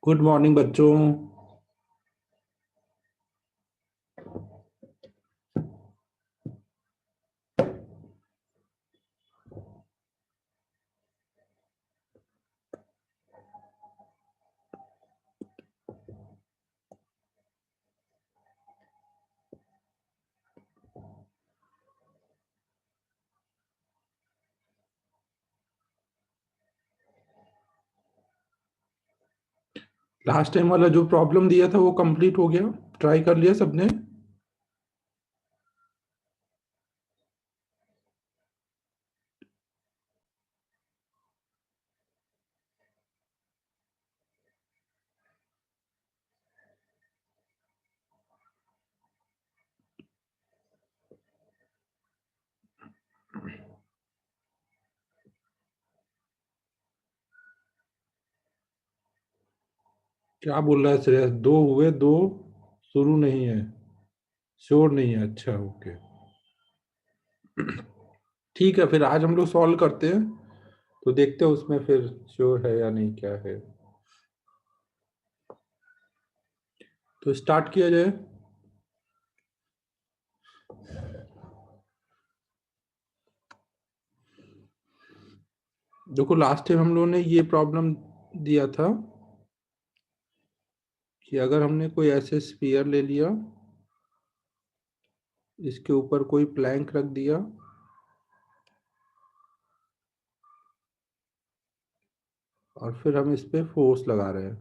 Good morning बच्चों। Last time वाला जो प्रॉब्लम दिया था वो कंप्लीट हो गया? ट्राई कर लिया सबने? क्या बोल रहा है श्रेयस? दो हुए, दो शुरू नहीं है, श्योर नहीं है। अच्छा, ओके। ठीक है, फिर आज हम लोग सॉल्व करते हैं, तो देखते हैं उसमें फिर श्योर है या नहीं, क्या है। तो स्टार्ट किया जाए। देखो, लास्ट टाइम हम लोगों ने ये प्रॉब्लम दिया था कि अगर हमने कोई ऐसे स्फीयर ले लिया, इसके ऊपर कोई प्लैंक रख दिया और फिर हम इस पे फोर्स लगा रहे हैं।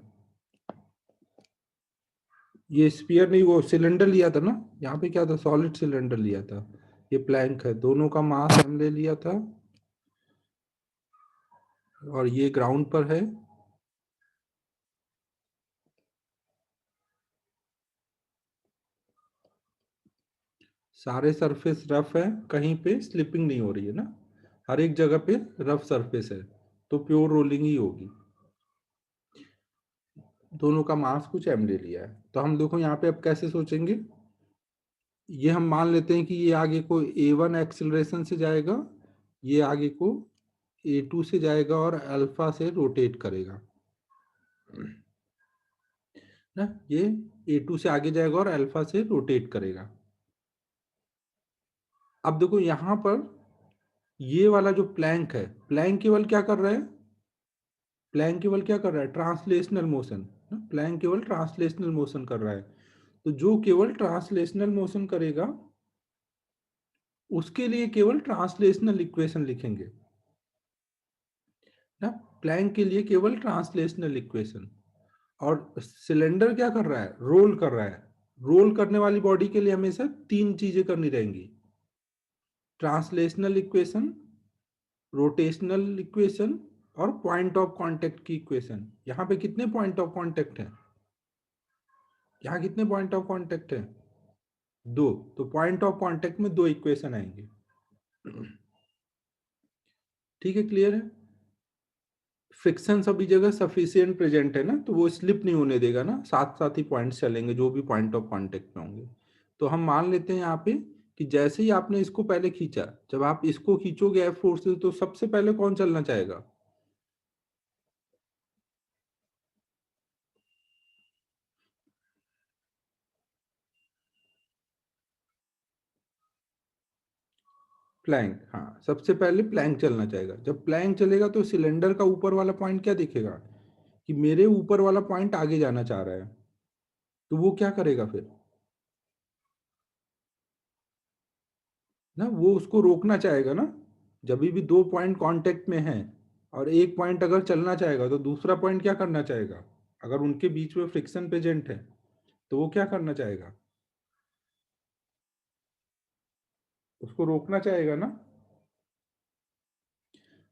ये स्फीयर नहीं, वो सिलेंडर लिया था ना, यहाँ पे क्या था, सॉलिड सिलेंडर लिया था। ये प्लैंक है, दोनों का मास हम ले लिया था और ये ग्राउंड पर है। सारे सरफेस रफ है, कहीं पे स्लिपिंग नहीं हो रही है ना, हर एक जगह पे रफ सरफेस है, तो प्योर रोलिंग ही होगी। दोनों का मास कुछ एम ले लिया है, तो हम देखो यहाँ पे अब कैसे सोचेंगे। ये हम मान लेते हैं कि ये आगे को a1 एक्सेलरेशन से जाएगा, ये आगे को a2 से जाएगा और अल्फा से रोटेट करेगा ना। ये a2 से आगे जाएगा और अल्फा से रोटेट करेगा। अब देखो यहां पर ये वाला जो प्लैंक है, प्लैंक केवल क्या कर रहा है, प्लैंक केवल क्या कर रहा है, ट्रांसलेशनल मोशन। प्लैंक केवल ट्रांसलेशनल मोशन कर रहा है, तो जो केवल ट्रांसलेशनल मोशन करेगा उसके लिए केवल ट्रांसलेशनल इक्वेशन लिखेंगे ना। प्लैंक के लिए केवल ट्रांसलेशनल इक्वेशन। और सिलेंडर क्या कर रहा है, रोल कर रहा है। रोल करने वाली बॉडी के लिए हमेशा तीन चीजें करनी रहेंगी, ट्रांसलेशनल इक्वेशन, रोटेशनल इक्वेशन और पॉइंट ऑफ कांटेक्ट की इक्वेशन। यहाँ पे कितने पॉइंट ऑफ कांटेक्ट हैं, यहाँ कितने पॉइंट ऑफ कांटेक्ट हैं, दो। तो पॉइंट ऑफ कांटेक्ट में दो इक्वेशन आएंगे। ठीक है, क्लियर है। फ्रिक्शन सभी जगह सफिशिएंट प्रेजेंट है ना, तो वो स्लिप नहीं होने देगा ना, साथ साथ ही पॉइंट्स चलेंगे जो भी पॉइंट ऑफ कांटेक्ट में होंगे। तो हम मान लेते हैं यहाँ पे कि जैसे ही आपने इसको पहले खींचा, जब आप इसको खींचोगे एफ फोर्स से, तो सबसे पहले कौन चलना चाहेगा, प्लैंक। हाँ, सबसे पहले प्लैंक चलना चाहेगा। जब प्लैंक चलेगा तो सिलेंडर का ऊपर वाला पॉइंट क्या दिखेगा, कि मेरे ऊपर वाला पॉइंट आगे जाना चाह रहा है, तो वो क्या करेगा फिर ना, वो उसको रोकना चाहेगा ना। जब भी दो पॉइंट कांटेक्ट में हैं और एक पॉइंट अगर चलना चाहेगा तो दूसरा पॉइंट क्या करना चाहेगा, अगर उनके बीच में फ्रिक्शन प्रेजेंट है तो वो क्या करना चाहेगा, उसको रोकना चाहेगा ना।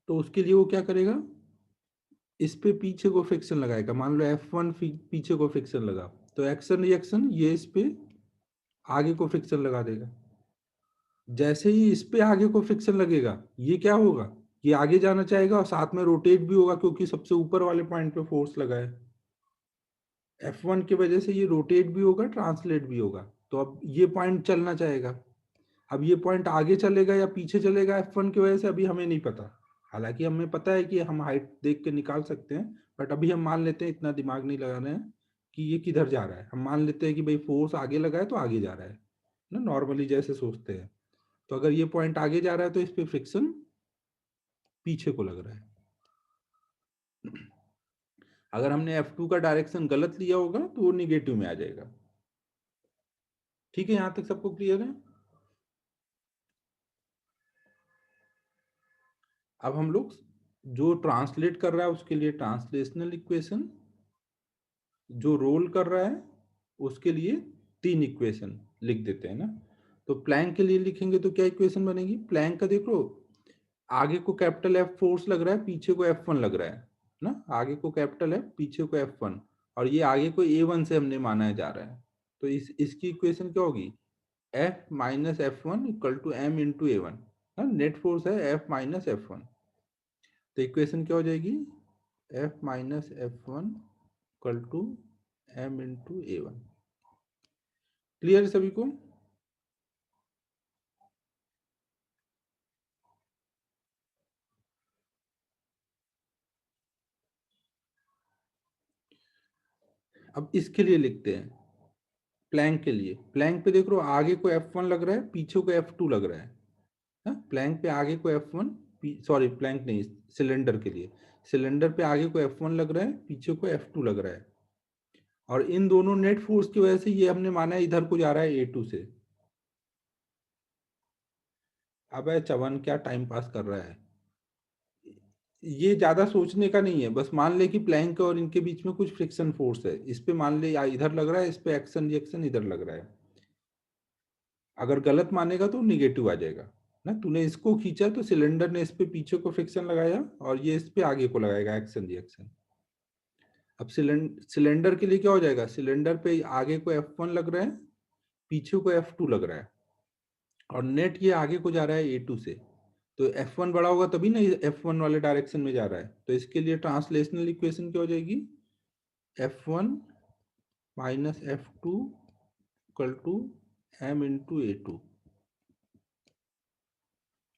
तो उसके लिए वो क्या करेगा, इस पे पीछे को फ्रिक्शन लगाएगा। मान लो F1 पीछे को फ्रिक्शन लगा, तो एक्शन रिएक्शन ये इस पे आगे को फ्रिक्शन लगा देगा। जैसे ही इस पे आगे को फ्रिक्शन लगेगा, ये क्या होगा, ये आगे जाना चाहेगा और साथ में रोटेट भी होगा, क्योंकि सबसे ऊपर वाले पॉइंट पे फोर्स लगा है। F1 की वजह से ये रोटेट भी होगा, ट्रांसलेट भी होगा। तो अब ये पॉइंट चलना चाहेगा। अब ये पॉइंट आगे चलेगा या पीछे चलेगा F1 की वजह से, अभी हमें नहीं पता। हालांकि हमें पता है कि हम हाइट देख के निकाल सकते हैं, बट अभी हम मान लेते हैं, इतना दिमाग नहीं लगा रहे हैं कि ये किधर जा रहा है। हम मान लेते हैं कि भाई फोर्स आगे लगा है तो आगे जा रहा है ना, नॉर्मली जैसे सोचते हैं। तो अगर ये पॉइंट आगे जा रहा है तो इस पे फ्रिक्शन पीछे को लग रहा है। अगर हमने F2 का डायरेक्शन गलत लिया होगा तो वो निगेटिव में आ जाएगा। ठीक है, यहां तक सबको क्लियर है? अब हम लोग जो ट्रांसलेट कर रहा है उसके लिए ट्रांसलेशनल इक्वेशन, जो रोल कर रहा है उसके लिए 3 इक्वेशन लिख देते हैं ना। तो प्लैंक के लिए लिखेंगे तो क्या इक्वेशन बनेगी? प्लैंक का देखो, आगे को कैपिटल एफ फोर्स लग रहा है, पीछे को F1 लग रहा है ना। आगे को कैपिटल एफ, पीछे को F1, और ये आगे को A1 से हमने माना जा रहा है। तो इसकी इक्वेशन क्या होगी? F minus F1 equal to M into A1। Net force है F माइनस F1। तो इक्वेशन क्या हो जाएगी? F minus F1 equal to M into A1। Clear है सभी को? अब इसके लिए लिखते हैं, प्लैंक के लिए। प्लैंक पे देख लो, आगे को F1 लग रहा है, पीछे को F2 लग रहा है। प्लैंक पे आगे को F1, सॉरी प्लैंक नहीं, सिलेंडर के लिए, सिलेंडर पे आगे को F1 लग रहा है, पीछे को F2 लग रहा है। और इन दोनों नेट फोर्स की वजह से ये हमने माना है इधर को जा रहा है A2 से। अब चवन क्या टाइम पास कर रहा है? ये ज्यादा सोचने का नहीं है, बस मान ले कि प्लैंक और इनके बीच में कुछ फ्रिक्शन फोर्स है। इस पे मान ले इधर लग रहा है, इस पे एक्शन रिएक्शन इधर लग रहा है। अगर गलत मानेगा तो निगेटिव आ जाएगा ना। तूने इसको खींचा तो सिलेंडर ने इस पे पीछे को फ्रिक्शन लगाया, और ये इस पे आगे को लगाएगा एक्शन रिएक्शन। अब सिलेंडर के लिए क्या हो जाएगा? सिलेंडर पे आगे को F1 लग रहा है, पीछे को F2 लग रहा है, और नेट ये आगे को जा रहा है A2 से। तो F1 बड़ा होगा तभी ना F1 वाले डायरेक्शन में जा रहा है। तो इसके लिए ट्रांसलेशनल इक्वेशन क्या हो जाएगी? F1 minus F2 equal to M into A2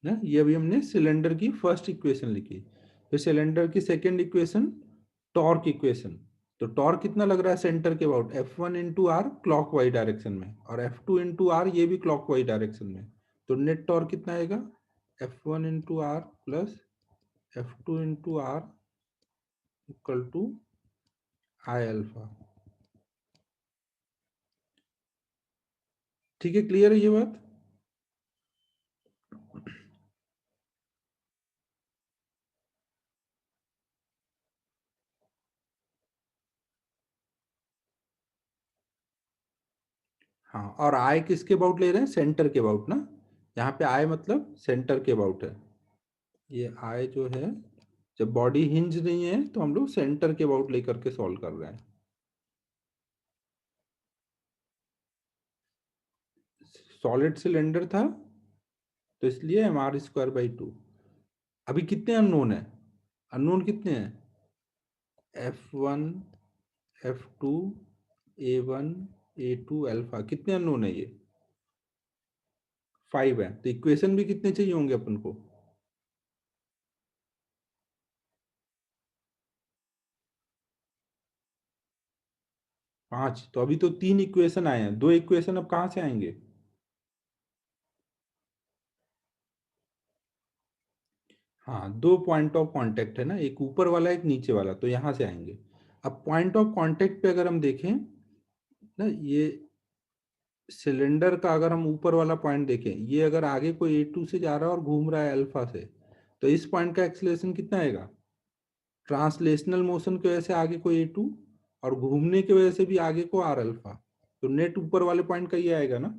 ना। ये अभी हमने सिलेंडर की फर्स्ट इक्वेशन लिखी। फिर सिलेंडर की सेकेंड इक्वेशन, टॉर्क इक्वेशन। तो टॉर्क कितना लग रहा है सेंटर के about? F1 into R clockwise direction में, और F2 इंटू आर ये भी क्लॉक वाइज डायरेक्शन में। तो नेट टॉर्क कितना आएगा? F1 into R plus F2 into R equal to I alpha. ठीक है, क्लियर है ये बात? हाँ, और आई किसके अबाउट ले रहे हैं? सेंटर के अबाउट ना। यहाँ पे आई मतलब सेंटर के अबाउट है। ये आई जो है, जब बॉडी हिंज नहीं है तो हम लोग सेंटर के अबाउट लेकर के सॉल्व कर रहे हैं। सॉलिड सिलेंडर था तो इसलिए mr² 2। अभी कितने अननोन है? अननोन कितने हैं? F1, F2, A1, A2 alpha. कितने अननोन है ये? 5 है। तो इक्वेशन भी कितने चाहिए होंगे अपन को? 5। तो अभी तो 3 इक्वेशन आए हैं, 2 इक्वेशन अब कहाँ से आएंगे? हाँ, 2 पॉइंट ऑफ कांटेक्ट है ना, एक ऊपर वाला एक नीचे वाला, तो यहाँ से आएंगे। अब पॉइंट ऑफ कांटेक्ट पे अगर हम देखें ना, ये सिलेंडर का अगर हम ऊपर वाला पॉइंट देखें, ये अगर आगे को A2 से जा रहा है और घूम रहा है अल्फा से, तो इस पॉइंट का एक्सेलरेशन कितना आएगा? ट्रांसलेशनल मोशन की वजह से आगे को A2, और घूमने की वजह से भी आगे को R अल्फा। तो नेट ऊपर वाले पॉइंट का ये आएगा ना।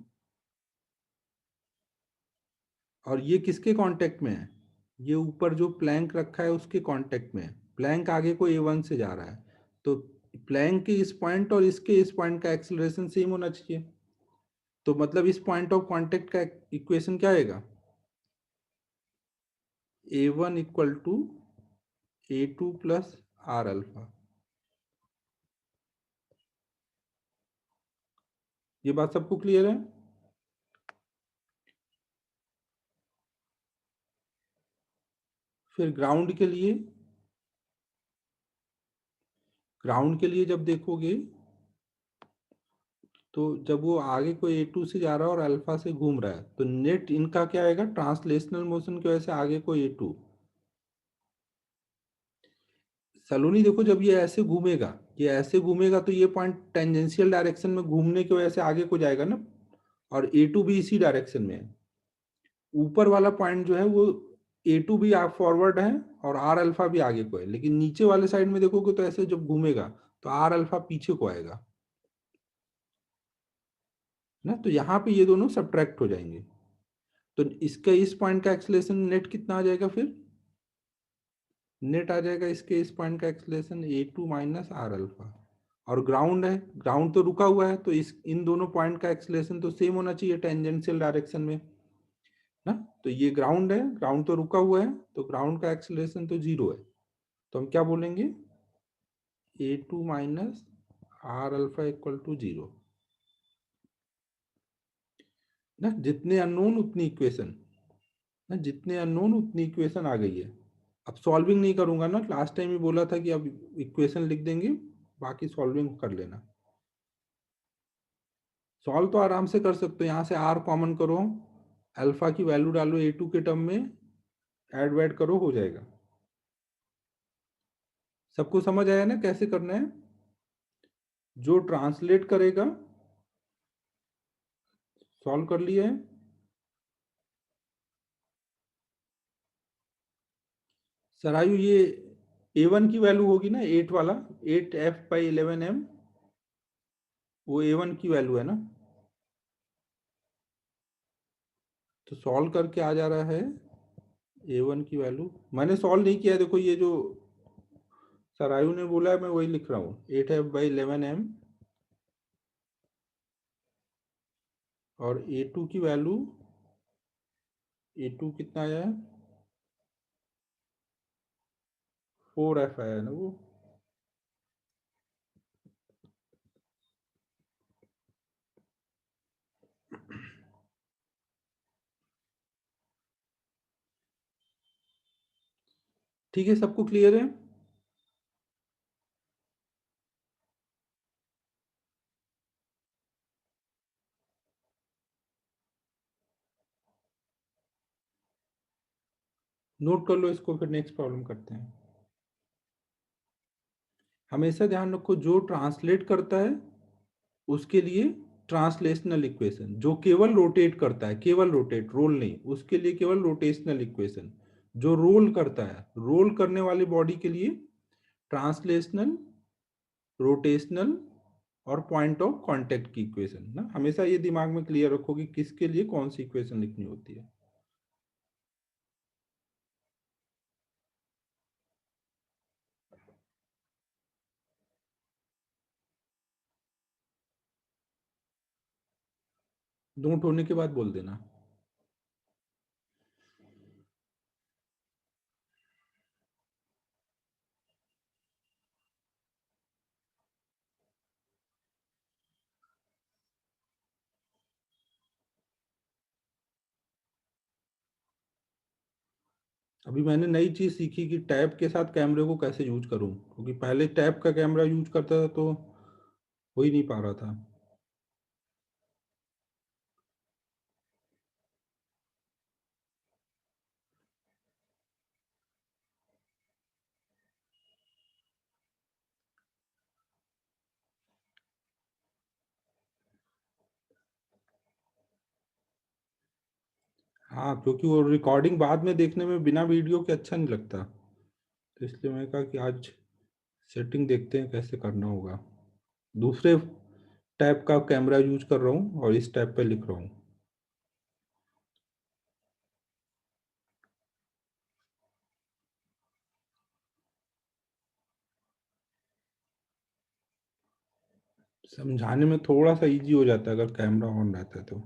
और ये किसके कांटेक्ट में है? ये ऊपर जो प्लैंक रखा है उसके कांटेक्ट में है। प्लैंक आगे को A1 से जा रहा है, तो प्लैंक के इस पॉइंट और इसके इस पॉइंट का एक्सेलरेशन सेम होना चाहिए। तो मतलब इस पॉइंट ऑफ कांटेक्ट का इक्वेशन क्या आएगा? A1 equal to A2 plus R alpha. ये बात सबको क्लियर है? फिर ग्राउंड के लिए जब देखोगे तो जब वो आगे को A2 से जा रहा है और अल्फा से घूम रहा है तो नेट इनका क्या आएगा, ट्रांसलेशनल मोशन की वजह से आगे को A2। सलोनी देखो, जब ये ऐसे घूमेगा तो ये पॉइंट टेंजेंशियल डायरेक्शन में घूमने की वजह से आगे को जाएगा ना, और A2 भी इसी डायरेक्शन में है। ऊपर वाला पॉइंट जो है वो A2 भी आप फॉरवर्ड है और आर अल्फा भी आगे को है, लेकिन नीचे वाले साइड में देखोगे तो ऐसे जब घूमेगा तो आर अल्फा पीछे को आएगा ना, तो यहाँ पे ये दोनों सब्ट्रैक्ट हो जाएंगे। तो इसका इस पॉइंट का एक्सलेशन नेट कितना आ जाएगा, फिर नेट आ जाएगा इसके इस पॉइंट का acceleration A2 minus R alpha. और ग्राउंड है, ग्राउंड तो रुका हुआ है, तो इस इन दोनों पॉइंट का एक्सलेशन तो सेम होना चाहिए टेंजेंशियल डायरेक्शन में ना। तो ये ग्राउंड है, ग्राउंड तो रुका हुआ है, तो ग्राउंड का एक्सलेशन तो 0 है। तो हम क्या बोलेंगे, A2 minus R alpha equal to 0 ना। जितने अननोन उतनी इक्वेशन ना, जितने अननोन उतनी इक्वेशन आ गई है। अब सॉल्विंग नहीं करूंगा ना, लास्ट टाइम ही बोला था कि अब इक्वेशन लिख देंगे, बाकी सॉल्विंग कर लेना। सॉल्व तो आराम से कर सकते हो, यहाँ से आर कॉमन करो, अल्फा की वैल्यू डालो A2 के टर्म में, ऐड वैड करो, हो जाएगा। सबको समझ आया ना कैसे करना है? जो ट्रांसलेट करेगा, सॉल्व कर लिया है। सरायु ये A1 की वैल्यू होगी ना, 8 वाला, 8F/11M, वो A1 की वैल्यू है ना। तो सॉल्व करके आ जा रहा है A1 की वैल्यू। मैंने सॉल्व नहीं किया, देखो ये जो सरायु ने बोला है मैं वही लिख रहा हूँ, 8F/11M, और A2 की वैल्यू, A2 कितना आया है, 4F आया है ना वो। ठीक है, सबको क्लियर है? नोट कर लो इसको, फिर नेक्स्ट प्रॉब्लम करते हैं। हमेशा ध्यान रखो, जो ट्रांसलेट करता है उसके लिए ट्रांसलेशनल इक्वेशन, जो केवल रोटेट करता है, केवल रोटेट, रोल नहीं, उसके लिए केवल रोटेशनल इक्वेशन। जो रोल करता है, रोल करने वाली बॉडी के लिए ट्रांसलेशनल, रोटेशनल और पॉइंट ऑफ कांटेक्ट की इक्वेशन ना, हमेशा ये दिमाग में क्लियर रखो कि किसके लिए कौन सी इक्वेशन लिखनी होती है। नोट होने के बाद बोल देना। अभी मैंने नई चीज सीखी कि टैब के साथ कैमरे को कैसे यूज करूं, क्योंकि पहले टैब का कैमरा यूज करता था तो हो ही नहीं पा रहा था। हाँ, क्योंकि वो रिकॉर्डिंग बाद में देखने में बिना वीडियो के अच्छा नहीं लगता, तो इसलिए मैंने कहा कि आज सेटिंग देखते हैं कैसे करना होगा। दूसरे टैब का कैमरा यूज कर रहा हूँ और इस टैब पे लिख रहा हूँ। समझाने में थोड़ा सा इजी हो जाता है अगर कैमरा ऑन रहता है तो।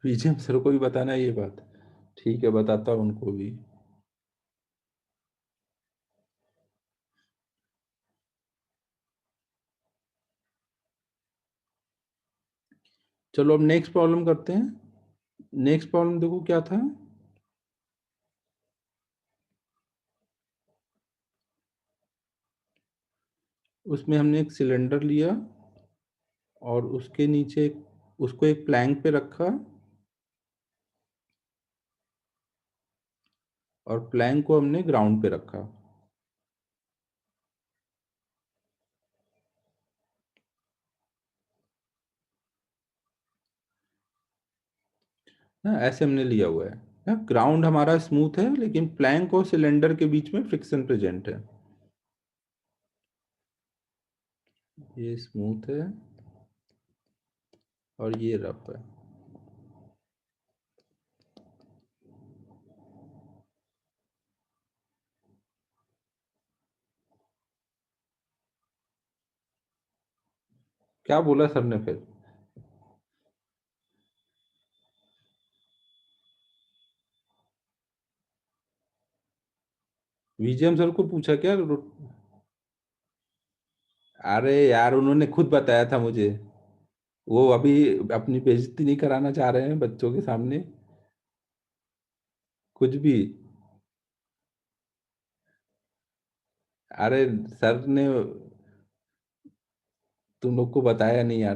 बीजेम सर को भी बताना है ये बात। ठीक है, बताता हूँ उनको भी। चलो अब नेक्स्ट प्रॉब्लम करते हैं। नेक्स्ट प्रॉब्लम देखो क्या था। उसमें हमने एक सिलेंडर लिया और उसके नीचे उसको एक प्लैंक पे रखा और प्लैंक को हमने ग्राउंड पे रखा। ना ऐसे हमने लिया हुआ है ना, ग्राउंड हमारा स्मूथ है लेकिन प्लैंक और सिलेंडर के बीच में फ्रिक्शन प्रेजेंट है। ये स्मूथ है और ये रफ है। क्या बोला सर ने फिर? विजयम सर को पूछा क्या? अरे यार, उन्होंने खुद बताया था मुझे। वो अभी अपनी बेइज्जती नहीं कराना चाह रहे हैं बच्चों के सामने। कुछ भी। अरे सर ने तुम लोग को बताया नहीं यार।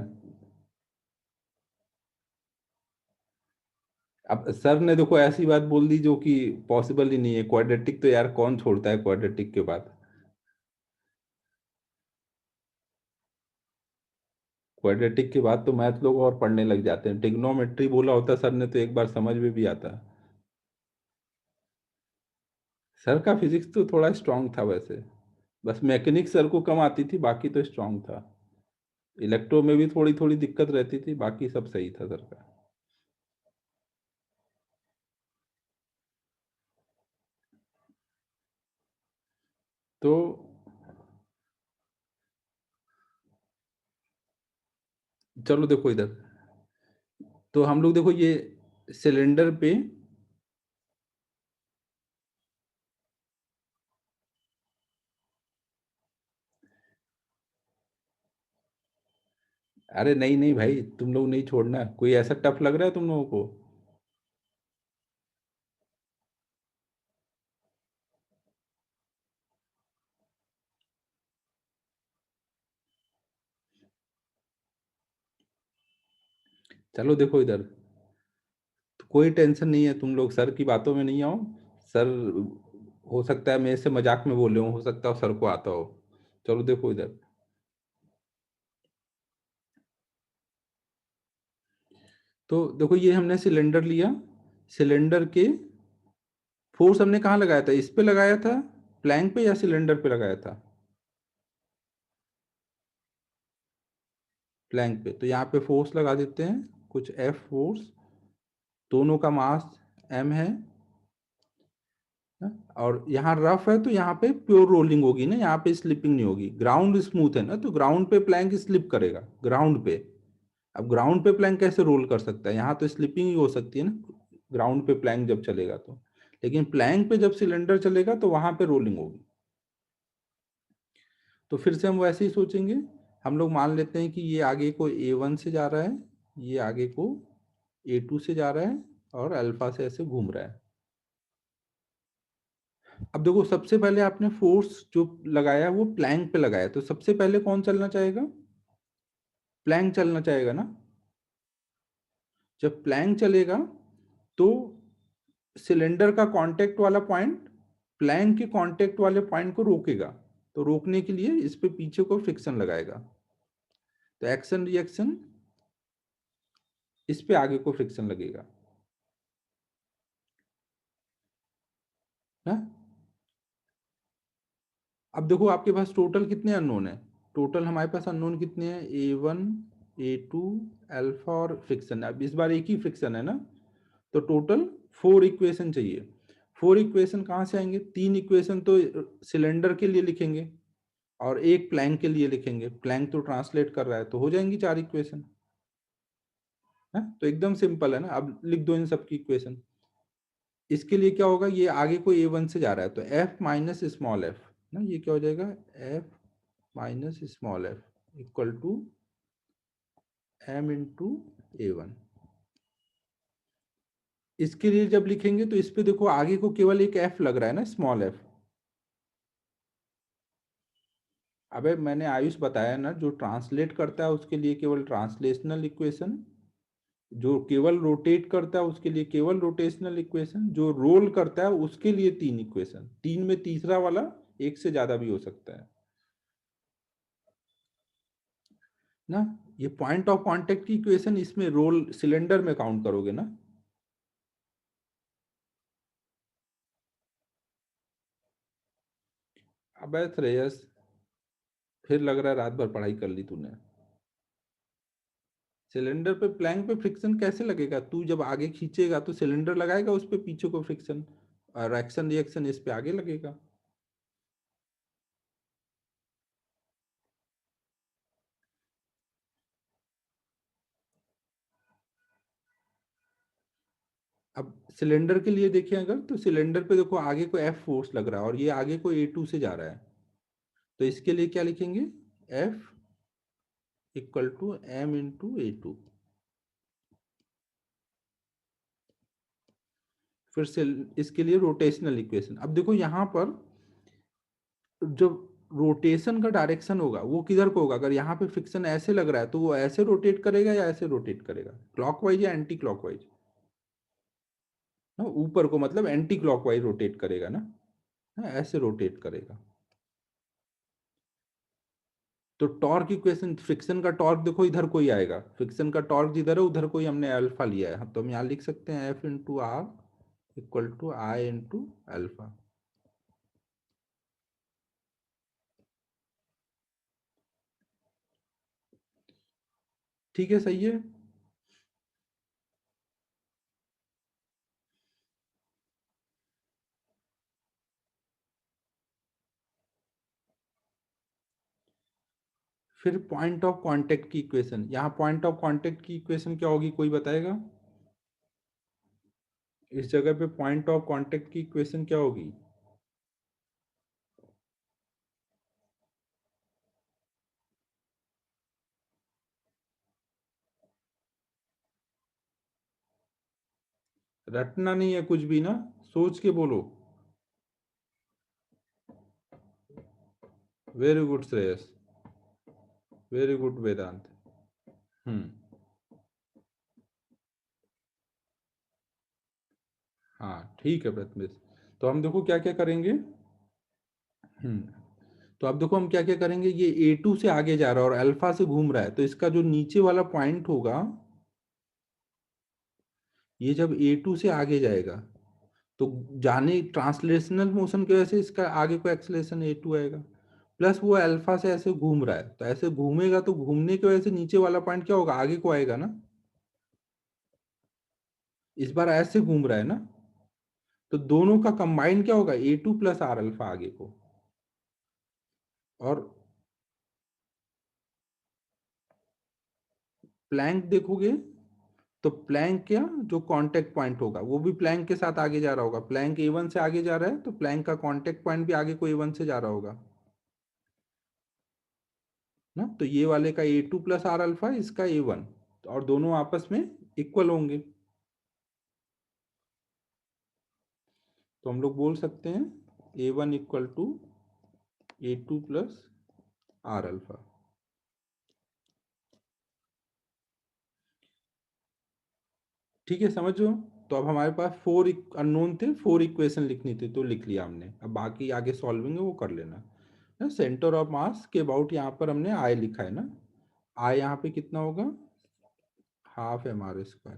अब सर ने देखो ऐसी बात बोल दी जो कि पॉसिबल ही नहीं है। क्वाड्रेटिक तो यार कौन छोड़ता है क्वाड्रेटिक के बाद? क्वाड्रेटिक के बाद तो मैथ लोग और पढ़ने लग जाते हैं। ट्रिग्नोमेट्री बोला होता सर ने तो एक बार समझ में भी आता। सर का फिजिक्स तो थोड़ा स्ट्रांग था वैसे। बस मैकेनिक्स सर को कम आती थी, बाकी तो स्ट्रांग था। इलेक्ट्रो में भी थोड़ी थोड़ी दिक्कत रहती थी, बाकी सब सही था सर का। तो चलो देखो इधर। तो हम लोग देखो ये सिलेंडर पे। अरे नहीं नहीं भाई, तुम लोग नहीं छोड़ना। कोई ऐसा टफ लग रहा है तुम लोगों को? चलो देखो इधर। तो कोई टेंशन नहीं है, तुम लोग सर की बातों में नहीं आओ। सर हो सकता है मेरे से मजाक में बोले हो सकता है सर को आता हो। चलो देखो इधर। तो देखो ये हमने सिलेंडर लिया। सिलेंडर के फोर्स हमने कहाँ लगाया था? इस पे लगाया था प्लैंक पे या सिलेंडर पे लगाया था? प्लैंक पे। तो यहाँ पे फोर्स लगा देते हैं, कुछ एफ फोर्स। दोनों का मास एम है। और यहाँ रफ है तो यहाँ पे प्योर रोलिंग होगी ना, यहाँ पे स्लिपिंग नहीं होगी। ग्राउंड स्मूथ है ना, तो ग्राउंड पे प्लैंक स्लिप करेगा ग्राउंड पे। अब ग्राउंड पे प्लैंक कैसे रोल कर सकता है? यहाँ तो स्लिपिंग ही हो सकती है ना ग्राउंड पे प्लैंक जब चलेगा तो। लेकिन प्लैंक पे जब सिलेंडर चलेगा तो वहां पे रोलिंग होगी। तो फिर से हम वैसे ही सोचेंगे। हम लोग मान लेते हैं कि ये आगे को A1 से जा रहा है, ये आगे को A2 से जा रहा है और अल्फा से ऐसे घूम रहा है। अब देखो सबसे पहले आपने फोर्स जो लगाया वो प्लैंक पे लगाया, तो सबसे पहले कौन चलना चाहेगा? प्लैंक चलना चाहेगा ना। जब प्लैंक चलेगा तो सिलेंडर का कांटेक्ट वाला पॉइंट प्लैंक के कांटेक्ट वाले पॉइंट को रोकेगा। तो रोकने के लिए इस पे पीछे को फ्रिक्शन लगाएगा। तो एक्शन रिएक्शन, इस पे आगे को फ्रिक्शन लगेगा ना। अब देखो आपके पास टोटल कितने अननोन है? टोटल हमारे पास अननोन कितने हैं? A1, A2, अल्फा और फ्रिक्शन। अब इस बार एक ही फ्रिक्शन है ना, तो टोटल 4 इक्वेशन चाहिए। 4 इक्वेशन कहाँ से आएंगे? 3 इक्वेशन तो सिलेंडर के लिए लिखेंगे और एक प्लैंक के लिए लिखेंगे। प्लैंक तो ट्रांसलेट कर रहा है, तो हो जाएंगी 4 इक्वेशन है। तो एकदम सिंपल है ना। अब लिख दो इन सबकी इक्वेशन। इसके लिए क्या होगा, ये आगे को A1 से जा रहा है तो F माइनस स्मॉल एफ ना, ये क्या हो जाएगा F minus small F equal to M into A1। इसके लिए जब लिखेंगे तो इस पे देखो आगे को केवल एक F लग रहा है ना, स्मॉल एफ। अबे मैंने आयुष बताया ना, जो ट्रांसलेट करता है उसके लिए केवल ट्रांसलेशनल इक्वेशन, जो केवल रोटेट करता है उसके लिए केवल रोटेशनल इक्वेशन, जो रोल करता है उसके लिए तीन इक्वेशन, तीन में तीसरा वाला एक से ज्यादा भी हो सकता है ना। ये पॉइंट ऑफ कांटेक्ट की इक्वेशन इसमें रोल सिलेंडर में काउंट करोगे ना। अब श्रेयस, फिर लग रहा है रात भर पढ़ाई कर ली तूने। सिलेंडर पे प्लैंक पे फ्रिक्शन कैसे लगेगा, तू जब आगे खींचेगा तो सिलेंडर लगाएगा उस पे पीछे को फ्रिक्शन, और एक्शन रिएक्शन इस पे आगे लगेगा। अब सिलेंडर के लिए देखें अगर, तो सिलेंडर पे देखो आगे को F फोर्स लग रहा है और ये आगे को A2 से जा रहा है, तो इसके लिए क्या लिखेंगे, F equal to M into A2। फिर से इसके लिए रोटेशनल इक्वेशन। अब देखो यहाँ पर जो रोटेशन का डायरेक्शन होगा वो किधर को होगा, अगर यहाँ पे फ्रिक्शन ऐसे लग रहा है तो वो ऐसे रोटेट करेगा या ऐसे रोटेट करेगा, क्लॉकवाइज या एंटी क्लॉकवाइज ना, ऊपर को मतलब एंटी क्लॉकवाइज रोटेट करेगा ना, ऐसे रोटेट करेगा। तो टॉर्क इक्वेशन, फ्रिक्शन का टॉर्क देखो इधर कोई आएगा, फ्रिक्शन का टॉर्क जिधर है उधर कोई हमने अल्फा लिया है, तो हम यहाँ लिख सकते हैं F into R equal to I into alpha. ठीक है, सही है। फिर पॉइंट ऑफ कांटेक्ट की इक्वेशन, यहाँ पॉइंट ऑफ कांटेक्ट की इक्वेशन क्या होगी, कोई बताएगा। इस जगह पे पॉइंट ऑफ कांटेक्ट की इक्वेशन क्या होगी। रटना नहीं है कुछ भी ना, सोच के बोलो। Very good Shreyas, very good Vedant. हम्म। हाँ ठीक है प्रथमेश। तो हम देखो क्या क्या करेंगे। हम्म। तो अब देखो हम क्या क्या करेंगे, ये A2 से आगे जा रहा है और अल्फा से घूम रहा है, तो इसका जो नीचे वाला पॉइंट होगा, ये जब A2 से आगे जाएगा तो जाने ट्रांसलेशनल मोशन की वजह से इसका आगे को एक्सलेशन A2 आएगा, प्लस वो अल्फा से ऐसे घूम रहा है, तो ऐसे घूमेगा तो घूमने की वजह से नीचे वाला पॉइंट क्या होगा, आगे को आएगा ना। इस बार ऐसे घूम रहा है ना, तो दोनों का कंबाइन क्या होगा, A2 प्लस आर अल्फा आगे को। और प्लैंक देखोगे तो प्लैंक क्या, जो कांटेक्ट पॉइंट होगा वो भी प्लैंक के साथ आगे जा रहा होगा, प्लैंक A1 से आगे जा रहा है तो प्लैंक का कांटेक्ट पॉइंट भी आगे को A1 से जा रहा होगा ना। तो ये वाले का A2 प्लस आर अल्फा, इसका A1, और दोनों आपस में इक्वल होंगे, तो हम लोग बोल सकते हैं A1 equal to A2 plus R alpha. ठीक है, समझो। तो अब हमारे पास फोर अननोन थे, फोर इक्वेशन लिखनी थी तो लिख लिया हमने, अब बाकी आगे सॉल्विंग है वो कर लेना ना। सेंटर ऑफ मास के अबाउट यहाँ पर हमने आई लिखा है ना, आई यहाँ पे कितना होगा, हाफ mr²।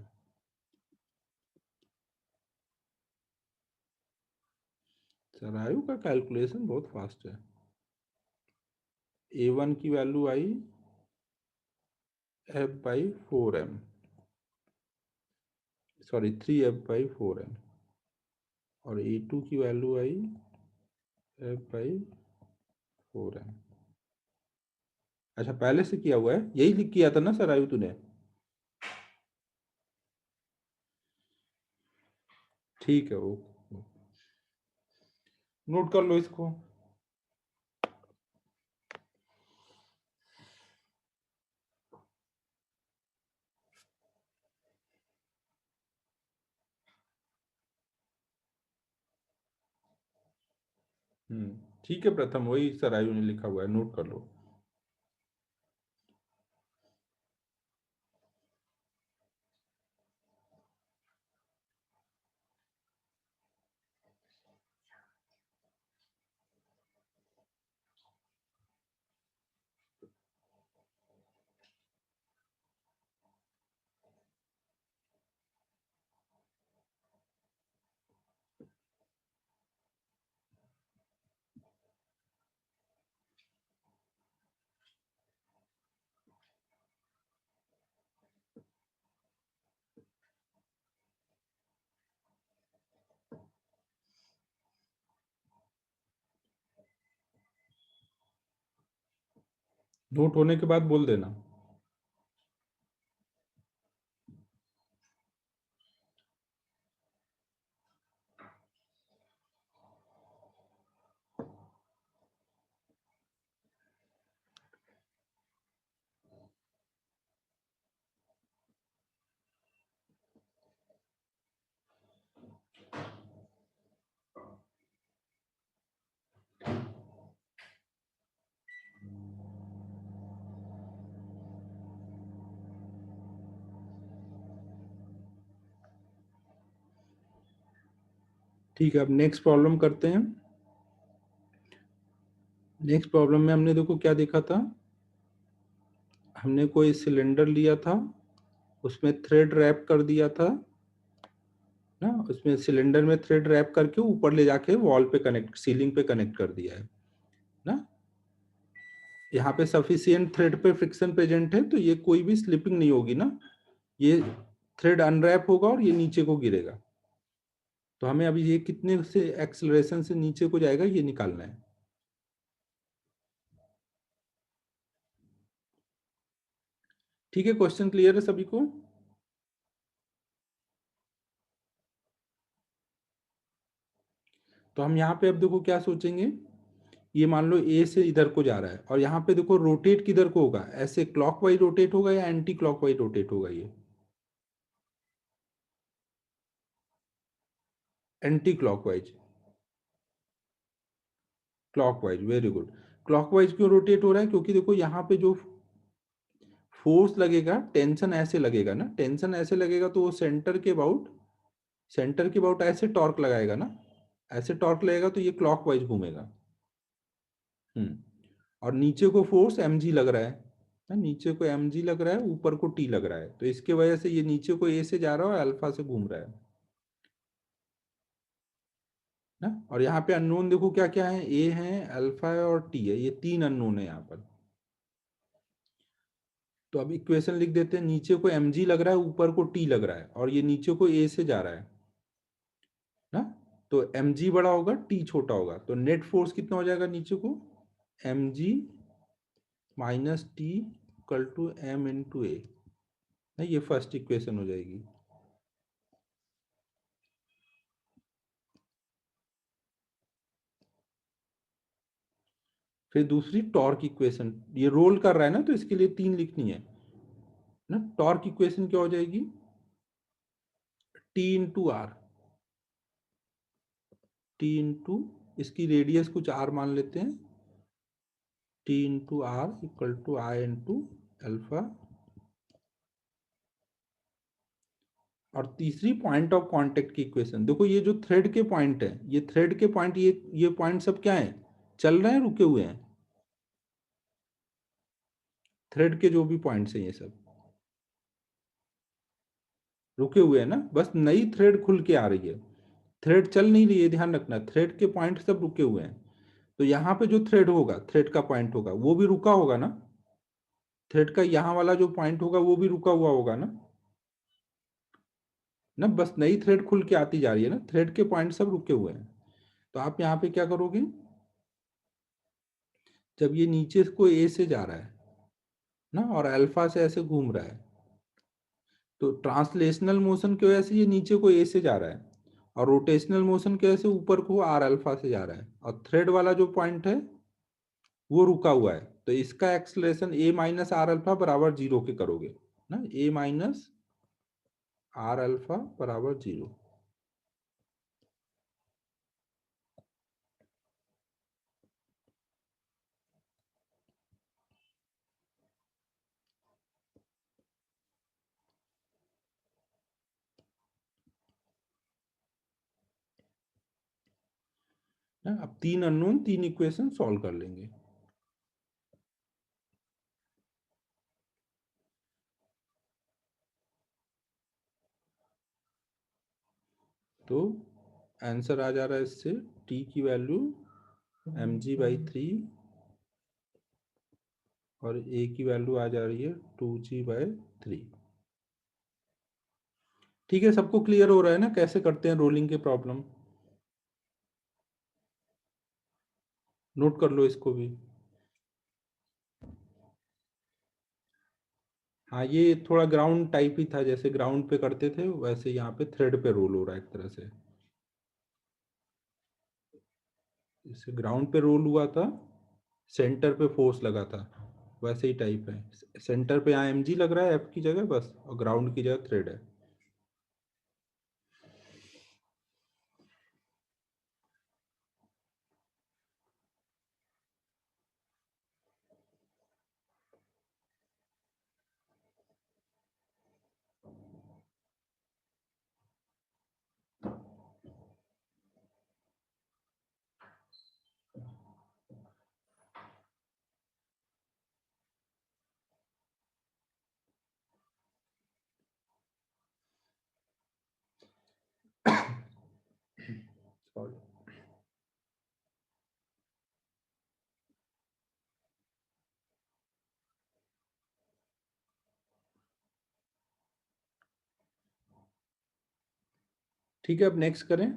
सरायु का कैलकुलेशन बहुत फास्ट है। A1 की वैल्यू आई F/4m, सॉरी 3F/4m, और A2 की वैल्यू आई F/4m। अच्छा पहले से किया हुआ है, यही लिख किया था ना सर आयु तूने। ठीक है, वो नोट कर लो इसको। ठीक है प्रथम, वही सरायू ने लिखा हुआ है, नोट कर लो। नोट होने के बाद बोल देना। ठीक है, अब नेक्स्ट प्रॉब्लम करते हैं। नेक्स्ट प्रॉब्लम में हमने देखो क्या देखा था, हमने कोई सिलेंडर लिया था, उसमें थ्रेड रैप कर दिया था ना, उसमें सिलेंडर में थ्रेड रैप करके ऊपर ले जाके वॉल पे कनेक्ट, सीलिंग पे कनेक्ट कर दिया है ना। यहाँ पे सफिशियंट थ्रेड पे फ्रिक्शन प्रेजेंट है, तो ये कोई भी स्लिपिंग नहीं होगी ना, ये थ्रेड अनरैप होगा और ये नीचे को गिरेगा। तो हमें अभी ये कितने से एक्सेलरेशन से नीचे को जाएगा ये निकालना है। ठीक है, क्वेश्चन क्लियर है सभी को? तो हम यहाँ पे अब देखो क्या सोचेंगे, ये मान लो ए से इधर को जा रहा है, और यहाँ पे देखो रोटेट किधर को होगा, ऐसे क्लॉकवाइज रोटेट होगा या एंटी क्लॉकवाइज रोटेट होगा? ये anti clockwise. Clockwise, very good. Clockwise क्यों रोटेट हो रहा है? क्योंकि देखो यहाँ पे जो फोर्स लगेगा, टेंशन ऐसे लगेगा ना, टेंशन ऐसे लगेगा तो वो सेंटर के अबाउट ऐसे टॉर्क लगाएगा ना, ऐसे टॉर्क लगेगा तो ये क्लॉकवाइज घूमेगा। और नीचे को फोर्स mg लग रहा है ना, नीचे को mg लग रहा है, ऊपर को t लग रहा है, तो इसके वजह से ये नीचे को a से जा रहा है और अल्फा से घूम रहा है ना। और यहाँ पे अननोन देखो क्या क्या है, a है, अल्फा है और t है, ये तीन अननोन है यहाँ पर। तो अब इक्वेशन लिख देते हैं, नीचे को mg लग रहा है, ऊपर को t लग रहा है, और ये नीचे को a से जा रहा है ना। तो mg बड़ा होगा, t छोटा होगा, तो नेट फोर्स कितना हो जाएगा नीचे को, mg minus T equal to m into A. ये फर्स्ट इक्वेशन हो जाएगी। फिर दूसरी टॉर्क इक्वेशन, ये रोल कर रहा है ना, तो इसके लिए तीन लिखनी है ना। टॉर्क इक्वेशन क्या हो जाएगी, T into R, T into, इसकी रेडियस कुछ आर मान लेते हैं, T into R equal to I into alpha. और तीसरी पॉइंट ऑफ कांटेक्ट की इक्वेशन, देखो ये जो थ्रेड के पॉइंट है, ये थ्रेड के पॉइंट, ये पॉइंट सब क्या है, चल रहे हैं, रुके हुए हैं? थ्रेड के जो भी पॉइंट्स हैं ये सब रुके हुए हैं ना, बस नई थ्रेड खुल के आ रही है, थ्रेड चल नहीं रही है, ध्यान रखना, थ्रेड के पॉइंट सब रुके हुए हैं। तो यहाँ पे जो थ्रेड होगा, थ्रेड का पॉइंट होगा, वो भी रुका होगा ना, थ्रेड का यहाँ वाला जो पॉइंट होगा वो भी रुका हुआ होगा ना, बस नई थ्रेड खुल के आती जा रही है ना, थ्रेड के पॉइंट सब रुके हुए हैं। तो आप यहाँ पे क्या करोगे, जब ये नीचे को ए से जा रहा है ना, और अल्फा से ऐसे घूम रहा है, तो ट्रांसलेशनल मोशन की वजह से ये नीचे को ए से जा रहा है, और रोटेशनल मोशन कैसे, ऊपर को आर अल्फा से जा रहा है, और थ्रेड वाला जो पॉइंट है वो रुका हुआ है, तो इसका acceleration A minus R alpha बराबर 0 के करोगे ना, ए माइनस आर अल्फा बराबर 0। अब 3 अननोन 3 इक्वेशन सॉल्व कर लेंगे। तो आंसर आ जा रहा है इससे, टी की वैल्यू mg/3 और ए की वैल्यू आ जा रही है 2g/3। ठीक है, सबको क्लियर हो रहा है ना कैसे करते हैं रोलिंग के प्रॉब्लम? नोट कर लो इसको भी। हाँ, ये थोड़ा ग्राउंड टाइप ही था, जैसे ग्राउंड पे करते थे वैसे यहाँ पे थ्रेड पे रोल हो रहा है एक तरह से। जैसे ग्राउंड पे रोल हुआ था, सेंटर पे फोर्स लगा था, वैसे ही टाइप है। सेंटर पे यहाँ mg लग रहा है एफ की जगह बस, और ग्राउंड की जगह थ्रेड है। सॉरी। ठीक है, अब नेक्स्ट करें।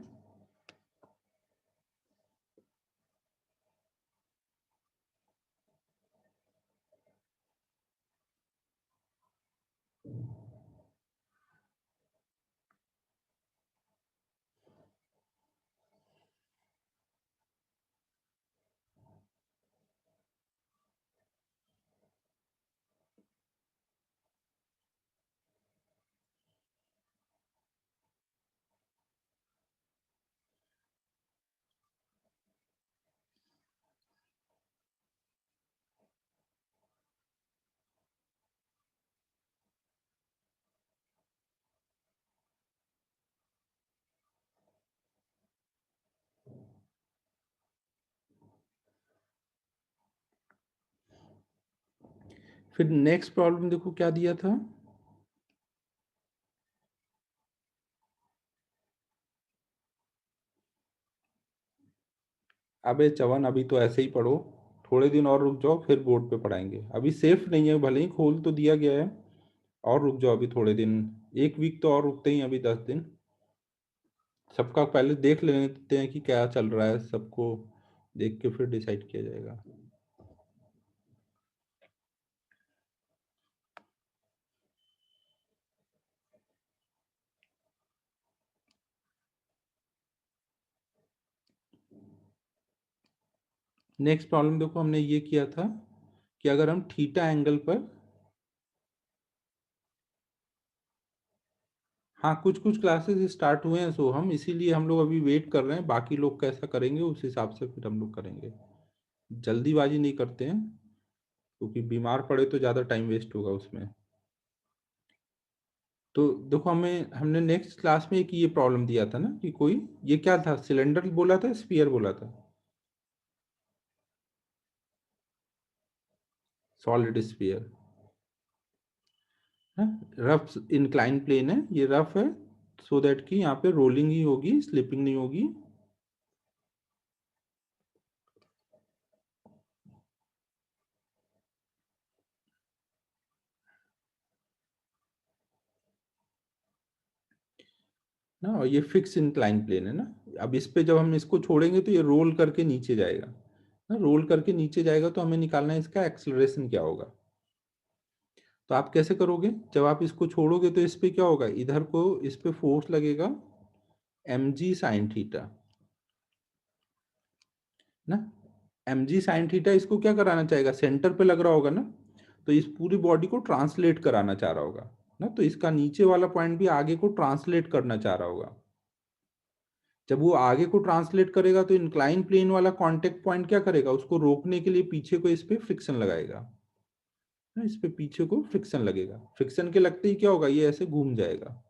फिर नेक्स्ट प्रॉब्लम देखो क्या दिया था। अबे चवन, अभी तो ऐसे ही पढ़ो, थोड़े दिन और रुक जाओ फिर बोर्ड पे पढ़ाएंगे। अभी सेफ नहीं है, भले ही खोल तो दिया गया है, और रुक जाओ अभी थोड़े दिन, एक वीक तो और रुकते ही, अभी 10 दिन। सबका पहले देख लेते हैं कि क्या चल रहा है, सबको देख के फिर डिसाइड किया जाएगा। नेक्स्ट प्रॉब्लम देखो, हमने ये किया था कि अगर हम थीटा एंगल पर, हाँ कुछ कुछ क्लासेस स्टार्ट हुए हैं, सो हम इसीलिए हम लोग अभी वेट कर रहे हैं, बाकी लोग कैसा करेंगे उस हिसाब से फिर हम लोग करेंगे। जल्दीबाजी नहीं करते हैं, क्योंकि बीमार पड़े तो ज़्यादा टाइम वेस्ट होगा उसमें। तो देखो, हमने नेक्स्ट क्लास में एक ये प्रॉब्लम दिया था ना कि कोई, ये क्या था, सिलेंडर बोला था स्फीयर बोला था? सॉलिड स्फीयर है, रफ इंक्लाइन प्लेन है, ये रफ है, सो दैट कि यहाँ पे रोलिंग ही होगी, स्लिपिंग नहीं होगी। ना, और ये फिक्स इंक्लाइन प्लेन है ना। अब इस पे जब हम इसको छोड़ेंगे तो ये रोल करके नीचे जाएगा ना, रोल करके नीचे जाएगा, तो हमें निकालना है इसका एक्सेलरेशन क्या होगा। तो आप कैसे करोगे, जब आप इसको छोड़ोगे तो इस पे क्या होगा, इधर को इस पे फोर्स लगेगा, mg साइन थीटा ना। mg साइन थीटा इसको क्या कराना चाहेगा, सेंटर पे लग रहा होगा ना, तो इस पूरी बॉडी को ट्रांसलेट कराना चाह रहा होगा ना, तो इसका नीचे वाला पॉइंट भी आगे को ट्रांसलेट करना चाह रहा होगा। जब वो आगे को ट्रांसलेट करेगा तो इंक्लाइन प्लेन वाला कांटेक्ट पॉइंट क्या करेगा, उसको रोकने के लिए पीछे को इस पे फ्रिक्शन लगाएगा ना, इस पे पीछे को फ्रिक्शन लगेगा। फ्रिक्शन के लगते ही क्या होगा, ये ऐसे घूम जाएगा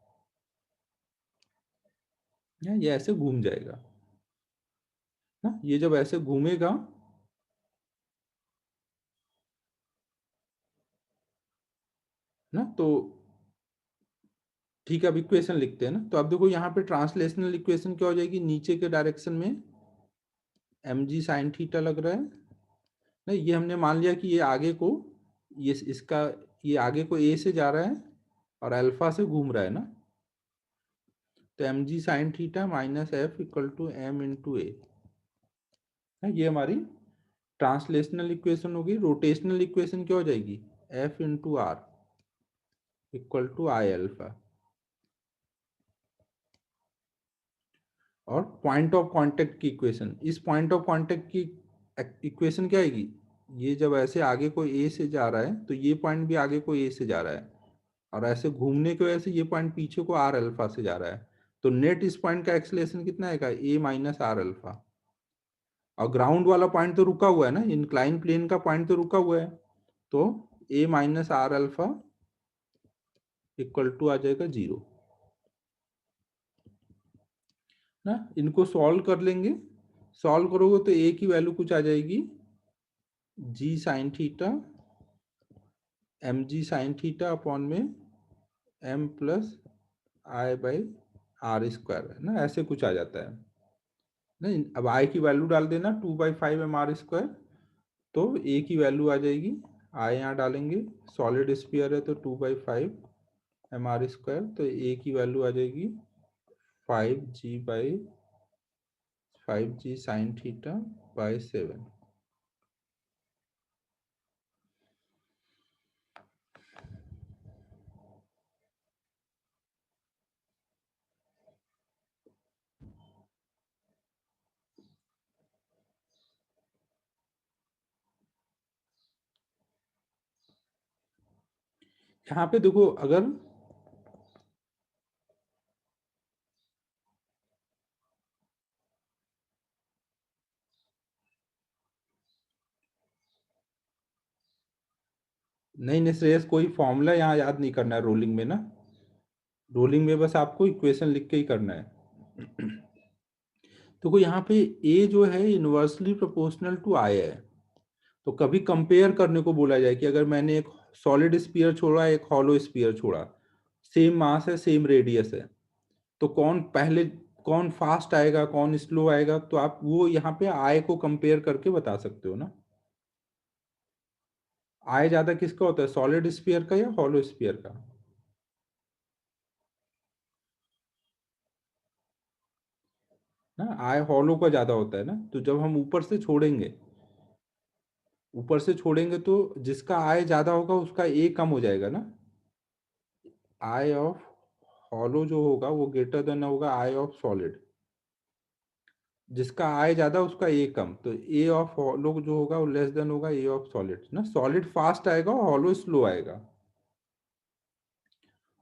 ना, ये ऐसे घूम जाएगा ना। ये जब ऐसे घूमेगा ना, तो ठीक है, अब इक्वेशन लिखते हैं ना। तो अब देखो यहाँ पे ट्रांसलेशनल इक्वेशन क्या हो जाएगी, नीचे के डायरेक्शन में mg साइन थीटा लग रहा है ना। ये हमने मान लिया कि ये आगे को, ये इसका, ये आगे को a से जा रहा है और अल्फा से घूम रहा है ना, तो mg sine theta minus F equal to M into A. ये हमारी ट्रांसलेशनल इक्वेशन होगी। रोटेशनल इक्वेशन क्या हो जाएगी, F into R equal to I alpha. और पॉइंट ऑफ कांटेक्ट की इक्वेशन, इस पॉइंट ऑफ कांटेक्ट की इक्वेशन क्या आएगी, ये जब ऐसे आगे को ए से जा रहा है तो ये पॉइंट भी आगे को ए से जा रहा है, और ऐसे घूमने की वजह से ये पॉइंट पीछे को आर अल्फा से जा रहा है, तो नेट इस पॉइंट का एक्सलेशन कितना आएगा, ए माइनस आर अल्फा। और ग्राउंड वाला पॉइंट तो रुका हुआ है ना, इंक्लाइन प्लेन का पॉइंट तो रुका हुआ है, तो A minus R alpha equal to आ जाएगा 0 ना। इनको सॉल्व कर लेंगे, सॉल्व करोगे तो ए की वैल्यू कुछ आ जाएगी G sine theta M G sine theta upon में M plus I by R square है ना, ऐसे कुछ आ जाता है। नहीं, अब आई की वैल्यू डाल देना 2/5 mr², तो ए की वैल्यू आ जाएगी, आई यहाँ डालेंगे, सॉलिड स्फीयर है तो 2/5 mr², तो ए की वैल्यू आ जाएगी 5g साइन थीटा बाई 7। यहाँ पे देखो, अगर नहीं नहीं श्रेयस, कोई फॉर्मूला यहाँ याद नहीं करना है रोलिंग में ना, रोलिंग में बस आपको इक्वेशन लिख के ही करना है। तो यहाँ पे ए जो है इनवर्सली प्रोपोर्शनल टू आई है, तो कभी कंपेयर करने को बोला जाए कि अगर मैंने एक सॉलिड स्फीयर छोड़ा, एक हॉलो स्फीयर छोड़ा, सेम मास है, सेम रेडियस है, तो कौन पहले, कौन फास्ट आएगा, कौन स्लो आएगा, तो आप वो यहाँ पे आई को कंपेयर करके बता सकते हो ना। आई ज्यादा किसका होता है, सॉलिड स्फीयर का या हॉलो स्फीयर का। ना आई हॉलो का ज्यादा होता है ना, तो जब हम ऊपर से छोड़ेंगे तो जिसका आई ज्यादा होगा उसका ए कम हो जाएगा ना। आई ऑफ हॉलो जो होगा वो ग्रेटर देन होगा आई ऑफ सॉलिड, जिसका आई ज्यादा उसका ए कम, तो ए ऑफ हॉलो जो होगा वो लेस देन होगा ए ऑफ सॉलिड ना। सॉलिड फास्ट आएगा और हॉलो स्लो आएगा।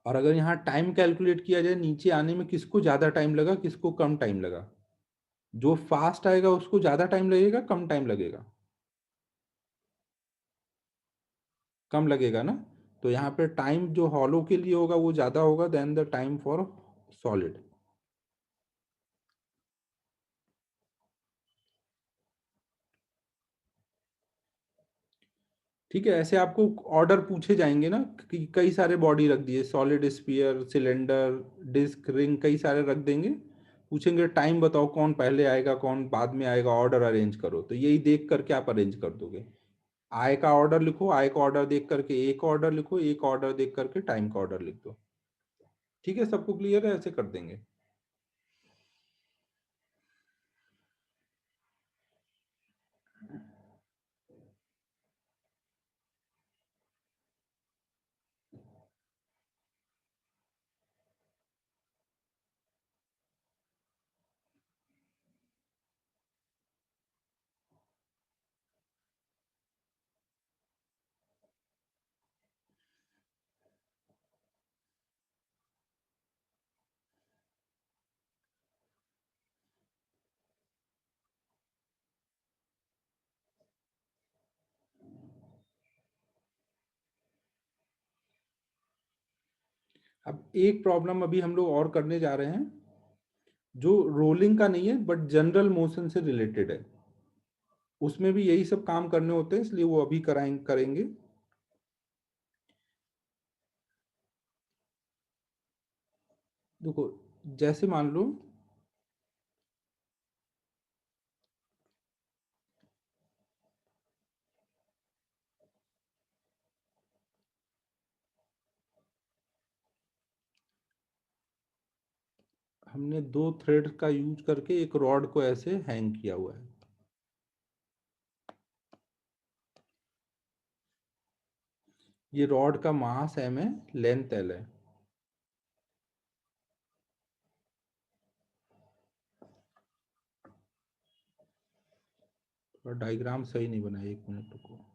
और अगर यहाँ टाइम कैलकुलेट किया जाए नीचे आने में, किसको ज्यादा टाइम लगा, किसको कम टाइम लगा, जो फास्ट आएगा उसको ज्यादा टाइम लगेगा, कम टाइम लगेगा, कम लगेगा ना। तो यहाँ पे टाइम जो हॉलो के लिए होगा वो ज्यादा होगा then the time for solid. ठीक है, ऐसे आपको ऑर्डर पूछे जाएंगे ना, कि कई सारे बॉडी रख दिए, solid sphere, cylinder, disc, ring, कई सारे रख देंगे, पूछेंगे टाइम बताओ कौन पहले आएगा कौन बाद में आएगा, ऑर्डर अरेंज करो, तो यही देख करके आप अरेंज कर दोगे। आय का ऑर्डर लिखो, आय का ऑर्डर देख करके एक ऑर्डर लिखो, एक ऑर्डर देख करके टाइम का ऑर्डर लिख दो। ठीक है, सबको क्लियर है, ऐसे कर देंगे। अब एक प्रॉब्लम अभी हम लोग और करने जा रहे हैं जो रोलिंग का नहीं है बट जनरल मोशन से रिलेटेड है, उसमें भी यही सब काम करने होते हैं, इसलिए वो अभी करेंगे। देखो, जैसे मान लो हमने 2 थ्रेड का यूज करके एक रॉड को ऐसे हैंग किया हुआ है। ये रॉड का मास m है, लेंथ l है। थोड़ा डायग्राम सही नहीं बना, 1 मिनट रुको।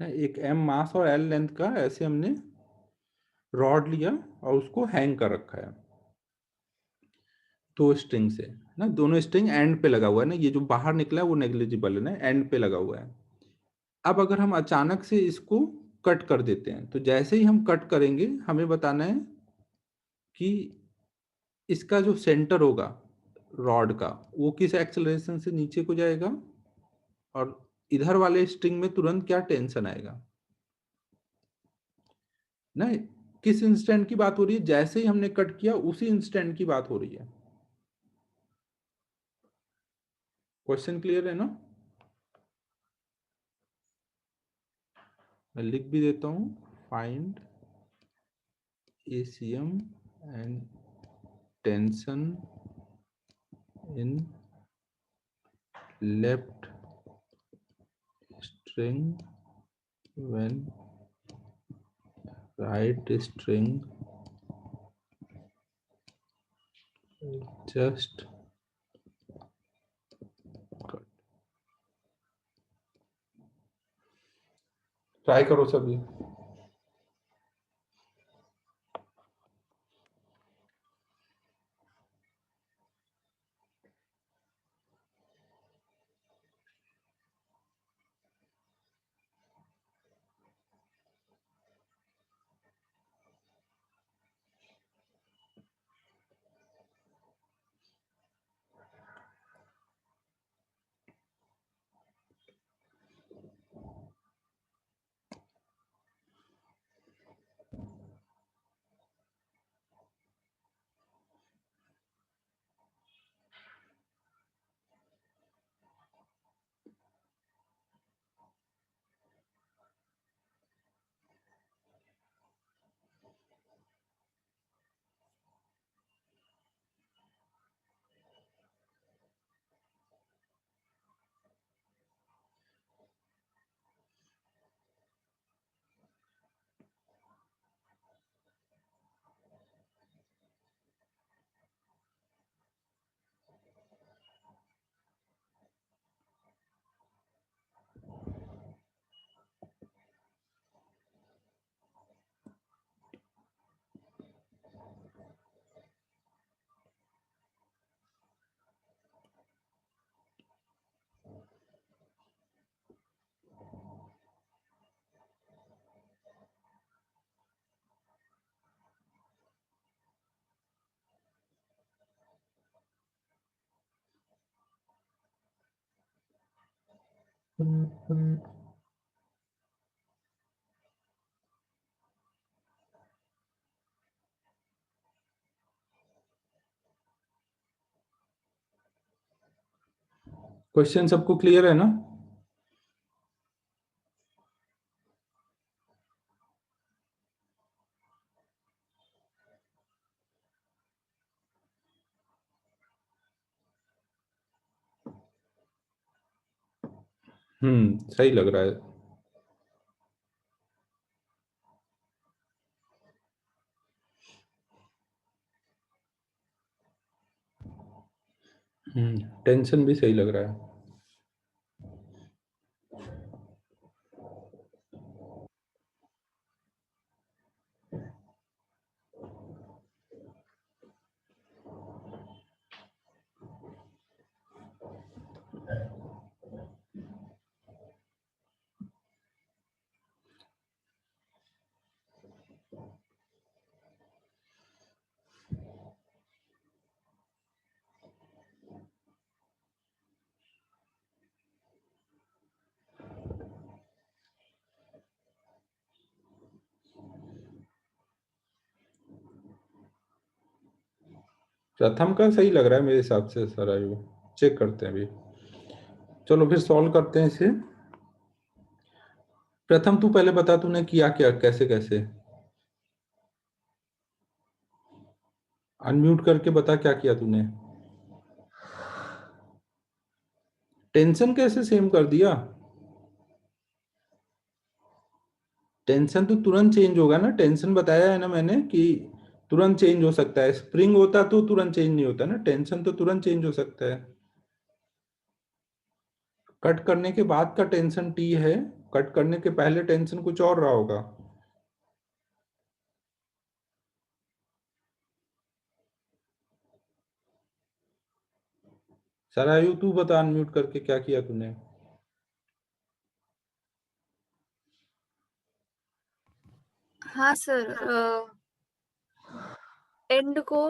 एक m मास और l लेंथ का ऐसे हमने रॉड लिया और उसको हैंग कर रखा है 2 स्ट्रिंग से ना। दोनों स्ट्रिंग एंड पे लगा हुआ है ना, ये जो बाहर निकला है वो नेग्लिजिबल है ना, एंड पे लगा हुआ है। अब अगर हम अचानक से इसको कट कर देते हैं, तो जैसे ही हम कट करेंगे हमें बताना है कि इसका जो सेंटर होगा रॉड का, वो किस एक्सेलरेशन से नीचे को जाएगा और इधर वाले स्ट्रिंग में तुरंत क्या टेंशन आएगा ना। किस इंस्टेंट की बात हो रही है? जैसे ही हमने कट किया उसी इंस्टेंट की बात हो रही है। क्वेश्चन क्लियर है ना? मैं लिख भी देता हूं, find ACM and tension in left string when right string just cut। Try करो सभी। क्वेश्चन सबको क्लियर है ना? सही लग रहा है। टेंशन भी सही लग रहा है। प्रथम का सही लग रहा है मेरे हिसाब से सर। आयु चेक करते हैं अभी। चलो फिर सॉल्व करते हैं इसे। प्रथम तू पहले बता, तूने किया क्या, कैसे कैसे। अनम्यूट करके बता क्या किया तूने। टेंशन कैसे सेम कर दिया। टेंशन तो तुरंत चेंज होगा ना, टेंशन बताया है ना मैंने कि तुरंत चेंज हो सकता है। स्प्रिंग होता तो तुरंत चेंज नहीं होता ना, टेंशन तो तुरंत चेंज हो सकता है। कट करने के बाद का टेंशन टी है, कट करने के पहले टेंशन कुछ और रहा होगा। सरायु तू बता अनम्यूट करके क्या किया तूने। हाँ सर, एंड को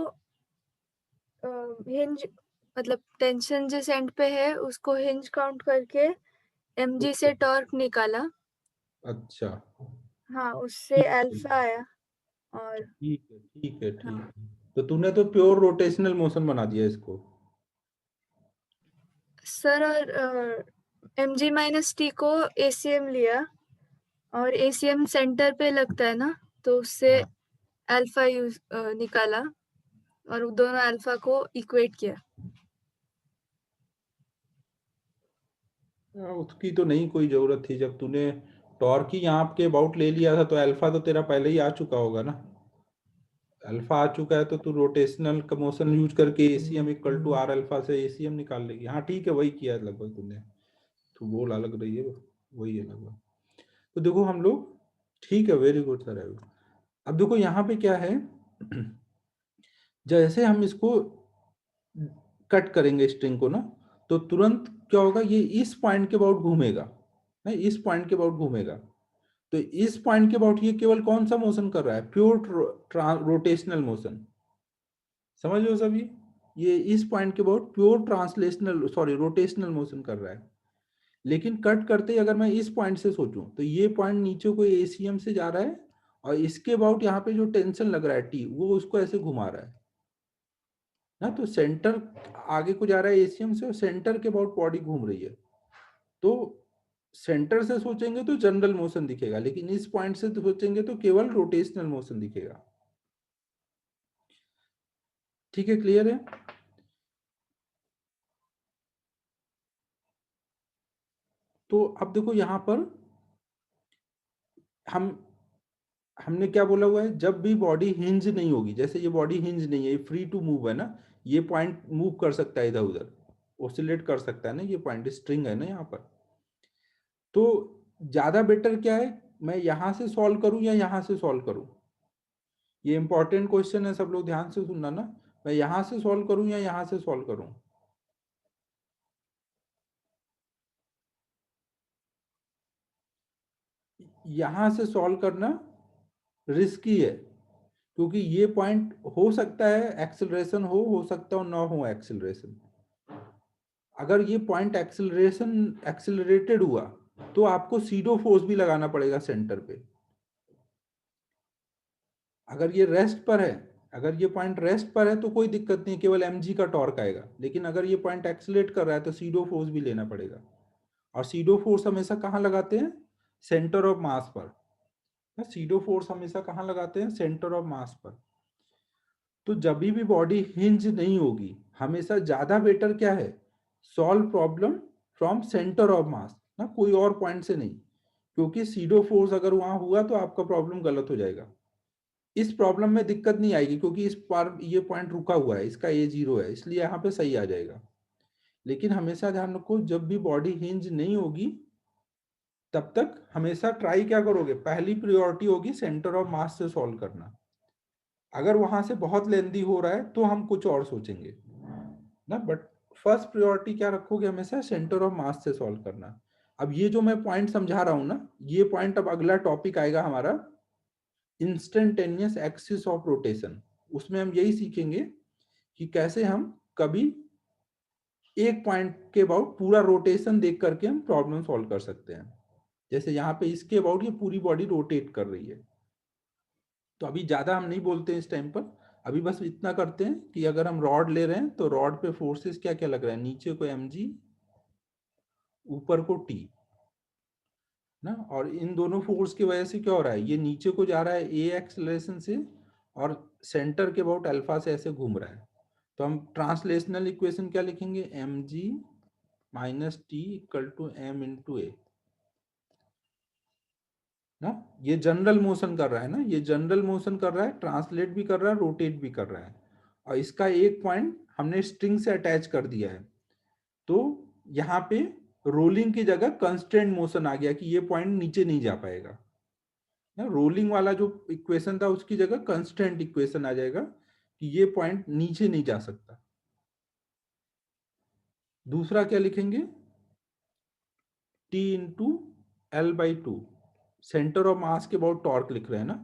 हिंज मतलब टेंशन जिस एंड पे है उसको हिंज काउंट करके mg से टॉर्क निकाला। अच्छा हाँ, उससे ठीक है अल्फा आया। और ठीक है ठीक है ठीक हाँ है। तो तूने तो प्योर रोटेशनल मोशन बना दिया इसको। सर, और mg माइनस टी को ACM लिया, और ACM सेंटर पे लगता है ना, तो उससे हाँ अल्फा यूज निकाला और दोनों अल्फा को इक्वेट किया। उसकी तो नहीं कोई जरूरत थी, जब तूने टॉर्क ही यहाँ के अबाउट ले लिया था तो अल्फा तो तेरा पहले ही आ चुका होगा ना। अल्फा आ चुका है तो तू रोटेशनल का मोशन यूज करके ACM equal to R alpha से एसीएम निकाल लेगी। हाँ ठीक है, वही किया है लगभग तूने। तू बोल अलग रही है, वही है लगभग। तो देखो हम लोग, ठीक है, वेरी गुड सर। अब देखो यहाँ पे क्या है, जैसे हम इसको कट करेंगे स्ट्रिंग को ना, तो तुरंत क्या होगा, ये इस पॉइंट के अबाउट घूमेगा ना, इस पॉइंट के अबाउट घूमेगा। तो इस पॉइंट के अबाउट ये केवल कौन सा मोशन कर रहा है, प्योर रोटेशनल मोशन। समझ लो सभी, ये इस पॉइंट के about pure translational sorry rotational motion कर रहा है। लेकिन कट करते ही अगर मैं इस पॉइंट से सोचूं तो ये पॉइंट नीचे को एसीएम से जा रहा है, और इसके अबाउट यहाँ पे जो टेंशन लग रहा है टी, वो उसको ऐसे घुमा रहा है ना। तो सेंटर आगे को जा रहा है एसीएम से, और सेंटर के अबाउट बॉडी घूम रही है। तो सेंटर से सोचेंगे तो जनरल मोशन दिखेगा, लेकिन इस पॉइंट से तो सोचेंगे तो केवल रोटेशनल मोशन दिखेगा। ठीक है, क्लियर है। तो अब देखो यहां पर हम हमने क्या बोला हुआ है, जब भी बॉडी हिंज नहीं होगी, जैसे ये बॉडी हिंज नहीं है, ये फ्री टू मूव है ना, ये पॉइंट मूव कर सकता है इधर उधर, ऑसिलेट कर सकता है ना, ये पॉइंट स्ट्रिंग है ना यहाँ पर। तो ज्यादा बेटर क्या है, मैं यहां से सॉल्व करूं या यहां से सॉल्व करूं। ये इंपॉर्टेंट क्वेश्चन है, सब लोग ध्यान से सुनना ना। मैं यहां से सॉल्व करूं या यहां से सॉल्व करूं। यहां से सॉल्व करना रिस्की है, क्योंकि ये पॉइंट हो सकता है एक्सेलरेशन हो सकता है ना हो एक्सेलरेशन। अगर ये पॉइंट एक्सेलरेटेड हुआ तो आपको सीडो फोर्स भी लगाना पड़ेगा सेंटर पे। अगर ये रेस्ट पर है, अगर ये पॉइंट रेस्ट पर है तो कोई दिक्कत नहीं, केवल mg का टॉर्क आएगा। लेकिन अगर ये पॉइंट एक्सेलरेट कर रहा है तो सीडो फोर्स भी लेना पड़ेगा। और सीडो फोर्स हमेशा कहाँ लगाते हैं, सेंटर ऑफ मास पर। सीडो फोर्स हमेशा कहाँ लगाते हैं, सेंटर ऑफ मास पर। तो जब भी बॉडी हिंज नहीं होगी, हमेशा ज्यादा बेटर क्या है, solve problem from centre of मास ना, कोई और पॉइंट से नहीं। क्योंकि सीडो फोर्स अगर वहां हुआ तो आपका प्रॉब्लम गलत हो जाएगा। इस प्रॉब्लम में दिक्कत नहीं आएगी, क्योंकि इस पर ये पॉइंट रुका हुआ है, इसका ए जीरो है, इसलिए यहाँ पे सही आ जाएगा। लेकिन हमेशा ध्यान रखो, जब भी बॉडी हिंज नहीं होगी तब तक हमेशा ट्राई क्या करोगे, पहली प्रायोरिटी होगी सेंटर ऑफ मास से सॉल्व करना। अगर वहां से बहुत लेंदी हो रहा है तो हम कुछ और सोचेंगे ना, बट फर्स्ट प्रायोरिटी क्या रखोगे, हमेशा सेंटर ऑफ मास से सॉल्व करना। अब ये जो मैं पॉइंट समझा रहा हूं ना, ये पॉइंट अब अगला टॉपिक आएगा हमारा, इंस्टेंटेनियस एक्सिस ऑफ रोटेशन। उसमें हम यही सीखेंगे कि कैसे हम कभी एक पॉइंट के अबाउट पूरा रोटेशन देख करके हम प्रॉब्लम सॉल्व कर सकते हैं। जैसे यहाँ पे इसके अबाउट ये पूरी बॉडी रोटेट कर रही है। तो अभी ज्यादा हम नहीं बोलते हैं इस टाइम पर, अभी बस इतना करते हैं कि अगर हम रॉड ले रहे हैं तो रॉड पे फोर्सेस क्या क्या लग रहा है, नीचे को mg, ऊपर को t ना। और इन दोनों फोर्स की वजह से क्या हो रहा है, ये नीचे को जा रहा है a एक्सेलरेशन से और सेंटर के अबाउट अल्फा से ऐसे घूम रहा है। तो हम ट्रांसलेशनल इक्वेशन क्या लिखेंगे, mg minus T equal to m into A ना। ये जनरल मोशन कर रहा है ना, ये जनरल मोशन कर रहा है, ट्रांसलेट भी कर रहा है, रोटेट भी कर रहा है। और इसका एक पॉइंट हमने स्ट्रिंग से अटैच कर दिया है, तो यहाँ पे रोलिंग की जगह कंस्टेंट मोशन आ गया कि ये पॉइंट नीचे नहीं जा पाएगा ना। रोलिंग वाला जो इक्वेशन था उसकी जगह कंस्टेंट इक्वेशन आ जाएगा कि ये पॉइंट नीचे नहीं जा सकता। दूसरा क्या लिखेंगे, T into L by two, centre of mass के अबाउट टॉर्क लिख रहे हैं ना,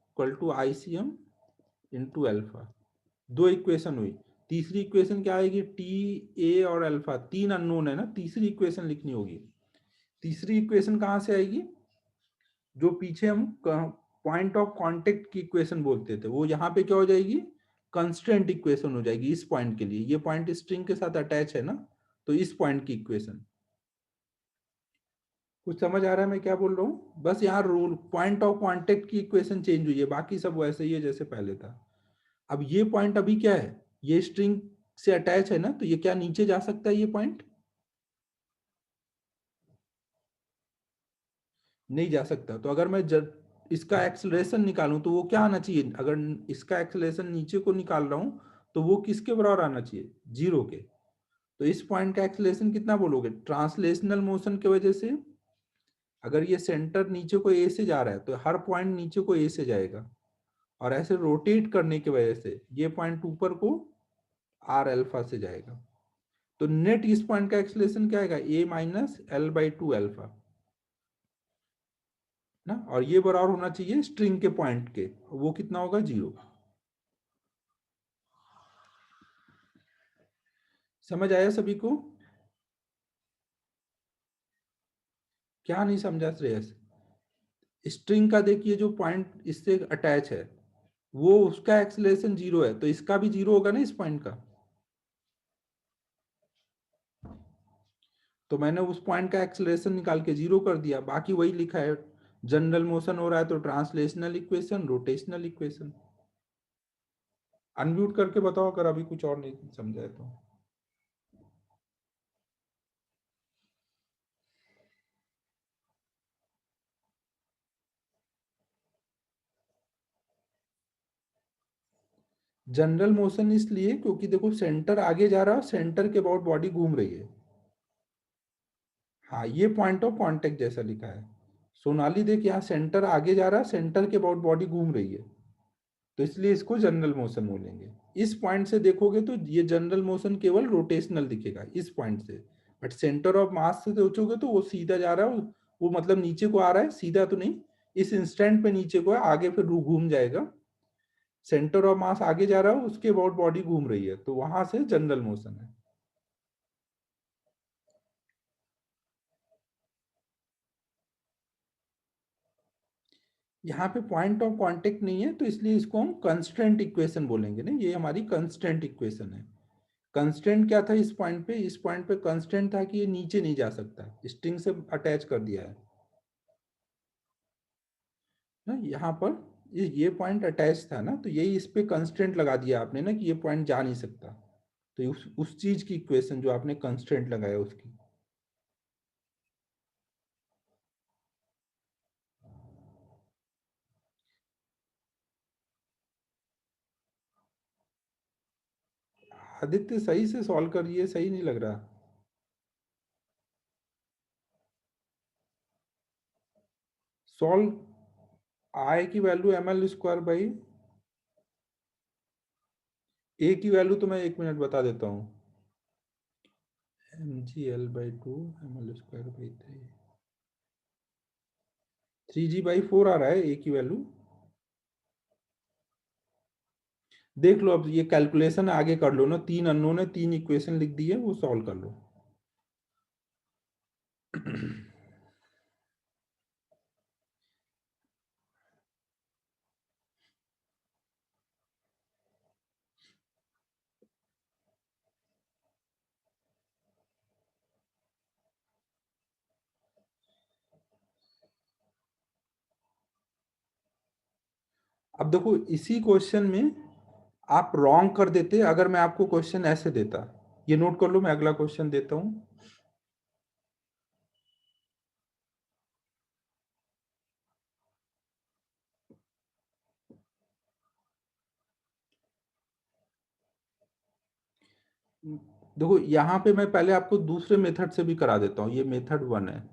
equal to ICM into alpha. दो इक्वेशन हुई। तीसरी इक्वेशन क्या आएगी, टी ए और अल्फा, तीन अननोन है ना, तीसरी इक्वेशन लिखनी होगी। तीसरी इक्वेशन कहाँ से आएगी, जो पीछे हम पॉइंट ऑफ कांटेक्ट की इक्वेशन बोलते थे, वो यहाँ पे क्या हो जाएगी, कंस्टेंट इक्वेशन हो जाएगी इस पॉइंट के लिए। ये पॉइंट स्ट्रिंग के साथ अटैच है ना, तो इस पॉइंट की इक्वेशन। कुछ समझ आ रहा है मैं क्या बोल रहा हूँ, बस यहाँ रूल पॉइंट ऑफ कांटेक्ट की इक्वेशन चेंज हुई है, बाकी सब वैसे ही है जैसे पहले था। अब ये पॉइंट अभी क्या है, ये स्ट्रिंग से अटैच है ना, तो ये क्या नीचे जा सकता है, ये पॉइंट नहीं जा सकता। तो अगर मैं इसका एक्सेलरेशन निकालूं तो वो क्या आना चाहिए, अगर इसका एक्सेलरेशन नीचे को निकाल रहा हूं तो वो किसके बराबर आना चाहिए, 0 के। तो इस पॉइंट का एक्सेलरेशन कितना बोलोगे, ट्रांसलेशनल मोशन की वजह से अगर ये सेंटर नीचे को ए से जा रहा है तो हर पॉइंट नीचे को ए से जाएगा, और ऐसे रोटेट करने की वजह से ये पॉइंट ऊपर को आर अल्फा से जाएगा। तो नेट इस पॉइंट का एक्सेलरेशन क्या आएगा, A minus L by two alpha ना। और ये बराबर होना चाहिए स्ट्रिंग के पॉइंट के, वो कितना होगा, 0। समझ आया सभी को, क्या नहीं समझा श्रेयस। स्ट्रिंग का देखिए जो पॉइंट इससे अटैच है वो उसका एक्सेलरेशन 0 है, तो इसका भी 0 होगा ना इस पॉइंट का। तो मैंने उस पॉइंट का एक्सेलरेशन निकाल के 0 कर दिया, बाकी वही लिखा है, जनरल मोशन हो रहा है तो translational equation, rotational equation. Unmute करके बताओ अगर अभी कुछ और नहीं समझा है तो। जनरल मोशन इसलिए क्योंकि देखो सेंटर आगे जा रहा है, सेंटर के अबाउट बॉडी घूम रही है। हाँ, ये पॉइंट ऑफ कांटेक्ट जैसा लिखा है। सोनाली देख, यहाँ सेंटर आगे जा रहा है, सेंटर के अबाउट बॉडी घूम रही है, तो इसलिए इसको जनरल मोशन बोलेंगे। इस पॉइंट से देखोगे तो ये जनरल मोशन केवल रोटेशनल दिखेगा इस पॉइंट से, बट सेंटर ऑफ मास से सोचोगे तो वो सीधा जा रहा है, वो मतलब नीचे को आ रहा है, सीधा तो नहीं, इस इंस्टेंट पे नीचे को है, आगे फिर घूम जाएगा। सेंटर ऑफ मास आगे जा रहा है, उसके अबाउट बॉडी घूम रही है, तो वहां से जनरल मोशन है। यहाँ पे पॉइंट ऑफ कांटेक्ट नहीं है तो इसलिए इसको हम कंस्टेंट इक्वेशन बोलेंगे ना, ये हमारी कंस्टेंट इक्वेशन है। कंस्टेंट क्या था इस पॉइंट पे, इस पॉइंट पे कंस्टेंट था कि ये नीचे नहीं जा सकता, स्ट्रिंग से अटैच कर दिया है ना। यहाँ पर ये पॉइंट अटैच था ना, तो यही इस पे कंस्टेंट लगा दिया आपने ना कि ये पॉइंट जा नहीं सकता, तो उस चीज की इक्वेशन जो आपने कंस्टेंट लगाया उसकी। आदित्य सही से सॉल्व करिए, सही नहीं लग रहा। सॉल्व आई की वैल्यू ml स्क्वायर बाई, ए की वैल्यू तो मैं 1 मिनट बता देता हूँ, mg/L/2 ml square by 3g/4 आ रहा है ए की वैल्यू। देख लो, अब ये कैलकुलेशन आगे कर लो ना, 3 अननोन है, 3 इक्वेशन लिख दी है, वो सॉल्व कर लो। अब देखो इसी क्वेश्चन में आप रॉन्ग कर देते अगर मैं आपको क्वेश्चन ऐसे देता। ये नोट कर लो, मैं अगला क्वेश्चन देता हूं। देखो यहाँ पे मैं पहले आपको दूसरे मेथड से भी करा देता हूँ। ये मेथड 1 है।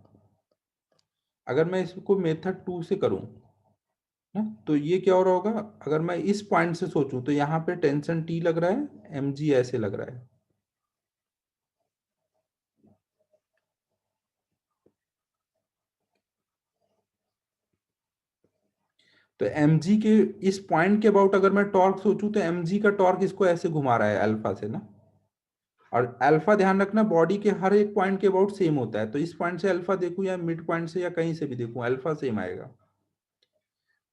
अगर मैं इसको मेथड 2 से करूँ ना, तो ये क्या हो रहा होगा, अगर मैं इस पॉइंट से सोचूं तो यहाँ पे टेंशन टी लग रहा है, mg ऐसे लग रहा है। तो mg के इस पॉइंट के अबाउट अगर मैं टॉर्क सोचूं तो mg का टॉर्क इसको ऐसे घुमा रहा है अल्फा से ना। और अल्फा ध्यान रखना बॉडी के हर एक पॉइंट के अबाउट सेम होता है। तो इस पॉइंट से अल्फा देखूं या मिड पॉइंट से या कहीं से भी देखूं, अल्फा सेम आएगा।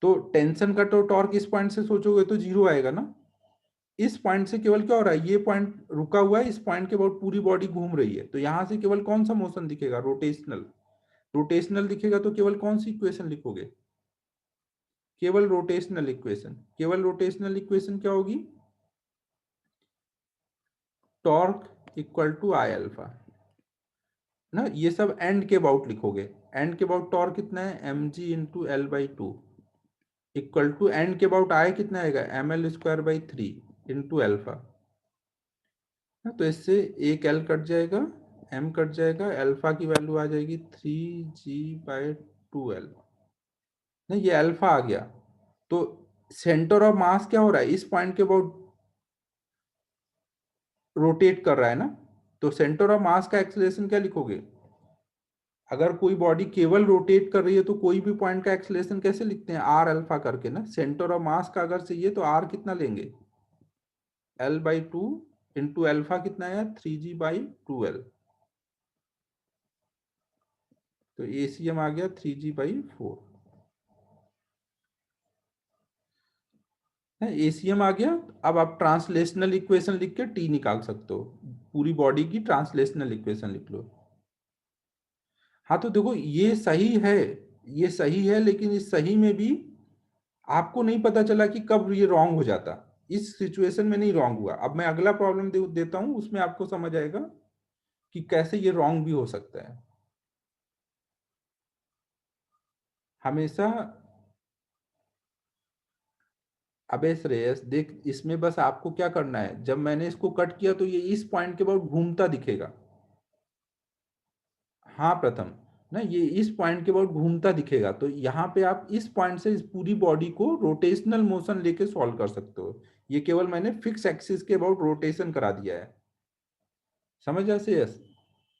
तो टेंशन का तो टॉर्क इस पॉइंट से सोचोगे तो 0 आएगा ना। इस पॉइंट से केवल क्या हो रहा है, ये पॉइंट रुका हुआ है, इस पॉइंट के अबाउट पूरी बॉडी घूम रही है। तो यहां से केवल कौन सा मोशन दिखेगा, रोटेशनल। रोटेशनल दिखेगा तो केवल कौन सी इक्वेशन लिखोगे, केवल रोटेशनल इक्वेशन। केवल रोटेशनल इक्वेशन क्या होगी, torque equal to I alpha ना। ये सब एंड के अबाउट लिखोगे। एंड के अबाउट टॉर्क कितना है, M G into L by two equal to end के अबाउट आई कितना आएगा, M L square by three into alpha. तो इससे एक एल कट जाएगा, एम कट जाएगा, अल्फा की वैल्यू आ जाएगी 3g/2l। नहीं, ये अल्फा आ गया। तो सेंटर ऑफ मास क्या हो रहा है, इस पॉइंट के अबाउट रोटेट कर रहा है ना। तो सेंटर ऑफ मास का एक्सेलरेशन क्या लिखोगे, अगर कोई बॉडी केवल रोटेट कर रही है तो कोई भी पॉइंट का एक्सेलरेशन कैसे लिखते हैं, आर अल्फा करके ना। सेंटर ऑफ मास का अगर चाहिए तो आर कितना लेंगे, l/2 इंटू अल्फा कितना है 3g/2l। तो एसीएम आ गया 3g/4 है, एसीएम आ गया। अब आप ट्रांसलेशनल इक्वेशन लिख के टी निकाल सकते हो, पूरी बॉडी की ट्रांसलेशनल इक्वेशन लिख लो। हाँ तो देखो ये सही है, ये सही है, लेकिन इस सही में भी आपको नहीं पता चला कि कब ये रॉन्ग हो जाता। इस सिचुएशन में नहीं रॉन्ग हुआ। अब मैं अगला प्रॉब्लम देता हूं, उसमें आपको समझ आएगा कि कैसे ये रॉन्ग भी हो सकता है। हमेशा अबे श्रेयस देख, इसमें बस आपको क्या करना है, जब मैंने इसको कट किया तो ये इस पॉइंट के बाद घूमता दिखेगा। हाँ प्रथम, ना ये इस पॉइंट के बाद घूमता दिखेगा। तो यहाँ पे आप इस पॉइंट से इस पूरी बॉडी को रोटेशनल मोशन लेके सॉल्व कर सकते हो। ये केवल मैंने फिक्स एक्सिस के अबाउट रोटेशन करा दिया है, समझ ऐसे। यस,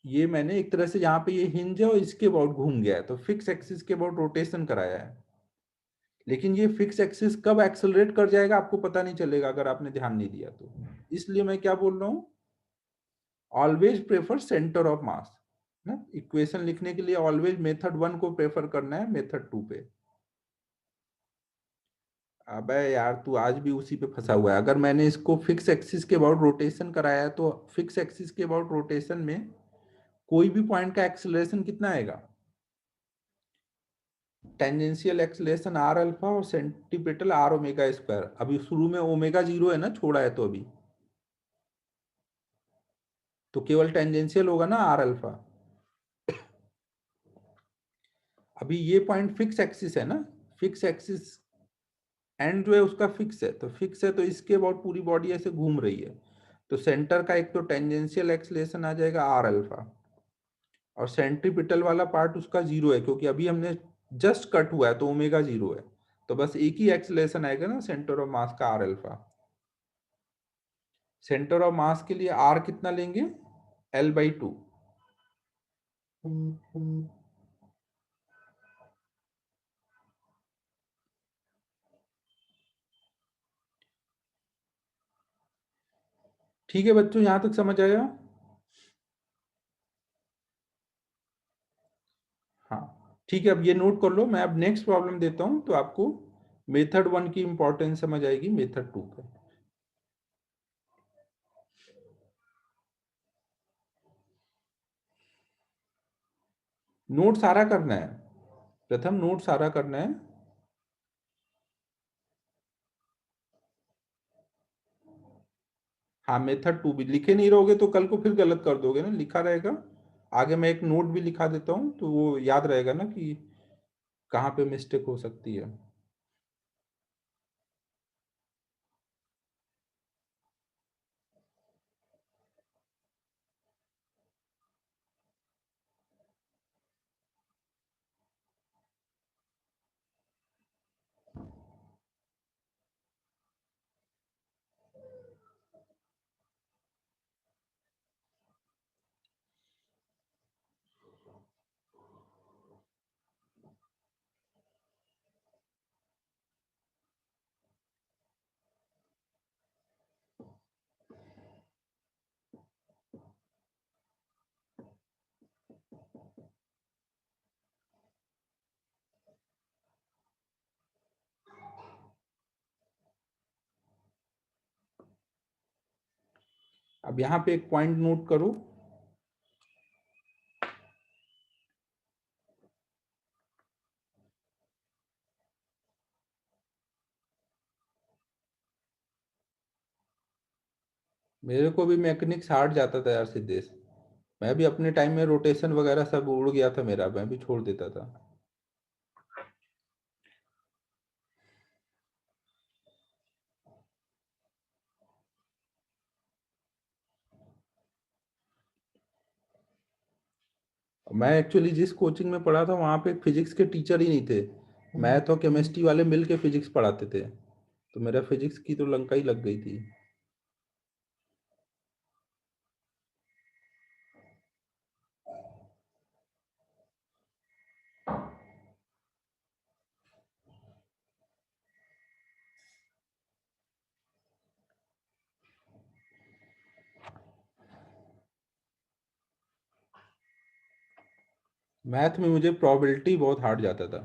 ये मैंने एक तरह से यहाँ पे ये हिंज है और इसके अबाउट घूम गया है, तो फिक्स एक्सिस के अबाउट रोटेशन कराया है। लेकिन ये फिक्स एक्सिस कब एक्सेलरेट कर जाएगा आपको पता नहीं चलेगा अगर आपने ध्यान नहीं दिया तो। इसलिए मैं क्या बोल रहा हूँ, ऑलवेज प्रेफर सेंटर ऑफ मास ना। इक्वेशन लिखने के लिए ऑलवेज मेथड 1 को प्रेफर करना है मेथड 2 पे। अबे यार तू आज भी उसी पे फंसा हुआ है। अगर मैंने इसको फिक्स एक्सिस के अबाउट रोटेशन कराया है तो फिक्स एक्सिस के अबाउट रोटेशन में कोई भी पॉइंट का एक्सेलरेशन कितना आएगा, टेंजेंशियल एक्सेलरेशन आर अल्फा और सेंटीपिटल आर ओमेगा स्क्वायर। अभी शुरू में ओमेगा 0 है ना, छोड़ा है तो अभी तो केवल टेंजेंशियल होगा ना आर अल्फा। अभी ये पॉइंट फिक्स एक्सिस है ना, फिक्स एक्सिस एंड जो है उसका फिक्स है, तो फिक्स है तो इसके अबाउट पूरी बॉडी ऐसे घूम रही है। तो सेंटर का एक तो टेंजेंशियल एक्सेलरेशन आ जाएगा आर अल्फा, और सेंट्रीपिटल वाला पार्ट उसका 0 है क्योंकि अभी हमने जस्ट कट हुआ है तो ओमेगा 0 है। तो बस एक ही एक्सेलरेशन आएगा ना सेंटर ऑफ मास का R alpha. Centre of mass के लिए आर कितना लेंगे, l/2। ठीक है बच्चों, यहां तक समझ आया। हाँ ठीक है, अब ये नोट कर लो। मैं अब नेक्स्ट प्रॉब्लम देता हूं तो आपको मेथड 1 की इंपॉर्टेंस समझ आएगी मेथड 2 का। नोट सारा करना है प्रथम, नोट सारा करना है। हाँ, मेथड 2 भी लिखे नहीं रहोगे तो कल को फिर गलत कर दोगे ना, लिखा रहेगा। आगे मैं एक नोट भी लिखा देता हूँ तो वो याद रहेगा ना कि कहाँ पे मिस्टेक हो सकती है। अब यहाँ पे एक पॉइंट नोट करो, मेरे को भी मैकेनिक्स हार्ड जाता था यार सिद्धेश। मैं भी अपने टाइम में रोटेशन वगैरह सब उड़ गया था मेरा, मैं भी छोड़ देता था। मैं एक्चुअली जिस कोचिंग में पढ़ा था वहाँ पे फिजिक्स के टीचर ही नहीं थे, मैथ और केमिस्ट्री वाले मिल के फिजिक्स पढ़ाते थे, तो मेरा फिजिक्स की तो लंका ही लग गई थी। मैथ में मुझे प्रोबेबिलिटी बहुत हार्ड जाता था।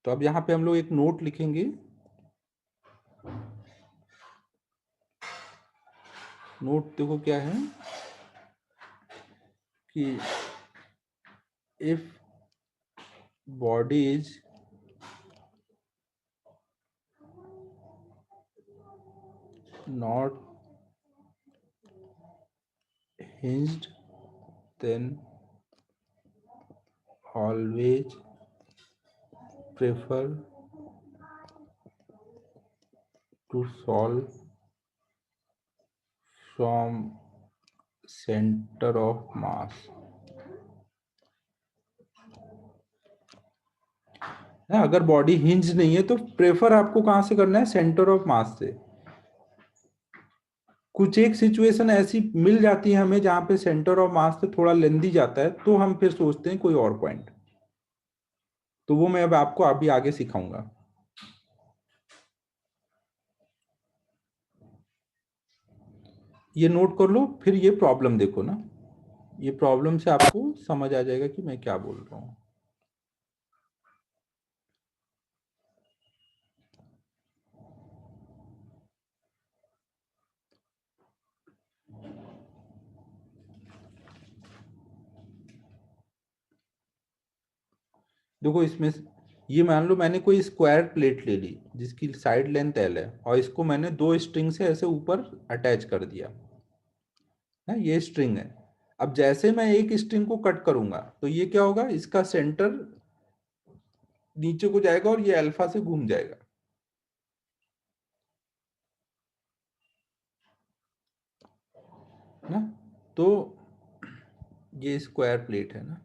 तो अब यहाँ पे हम लोग एक नोट लिखेंगे। नोट देखो क्या है कि if body is not hinged then always prefer to solve from center of mass। अगर बॉडी हिंज नहीं है तो प्रेफर आपको कहां से करना है, सेंटर ऑफ मास से। कुछ एक सिचुएशन ऐसी मिल जाती है हमें जहां पे सेंटर ऑफ मास से थोड़ा लेंदी जाता है, तो हम फिर सोचते हैं कोई और पॉइंट। तो वो मैं अब आपको अभी आगे सिखाऊंगा। ये नोट कर लो, फिर ये प्रॉब्लम देखो ना, ये प्रॉब्लम से आपको समझ आ जाएगा कि मैं क्या बोल रहा हूँ। देखो इसमें ये मान लो मैंने कोई स्क्वायर प्लेट ले ली जिसकी साइड लेंथ एल है, और इसको मैंने दो स्ट्रिंग से ऐसे ऊपर अटैच कर दिया है, ये स्ट्रिंग है। अब जैसे मैं एक स्ट्रिंग को कट करूंगा तो ये क्या होगा, इसका सेंटर नीचे को जाएगा और ये अल्फा से घूम जाएगा ना। तो ये स्क्वायर प्लेट है ना।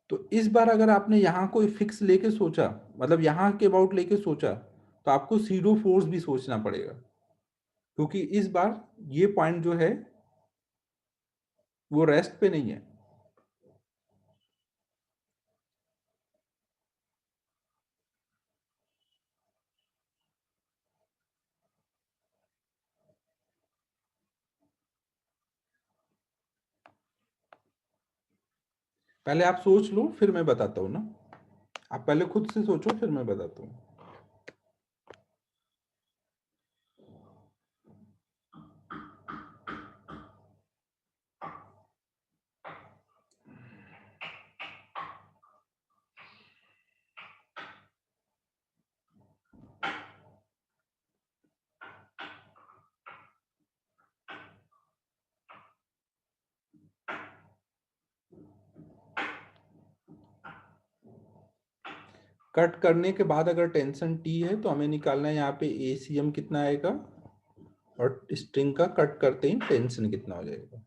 तो इस बार अगर आपने यहाँ कोई फिक्स लेके सोचा, मतलब यहाँ के अबाउट लेके सोचा, तो आपको सीडो फोर्स भी सोचना पड़ेगा, क्योंकि इस बार ये पॉइंट जो है वो रेस्ट पे नहीं है। पहले आप सोच लो फिर मैं बताता हूँ ना, आप पहले खुद से सोचो फिर मैं बताता हूँ। कट करने के बाद अगर टेंशन टी है तो हमें निकालना है यहाँ पे ACM कितना आएगा और स्ट्रिंग का कट करते ही टेंशन कितना हो जाएगा।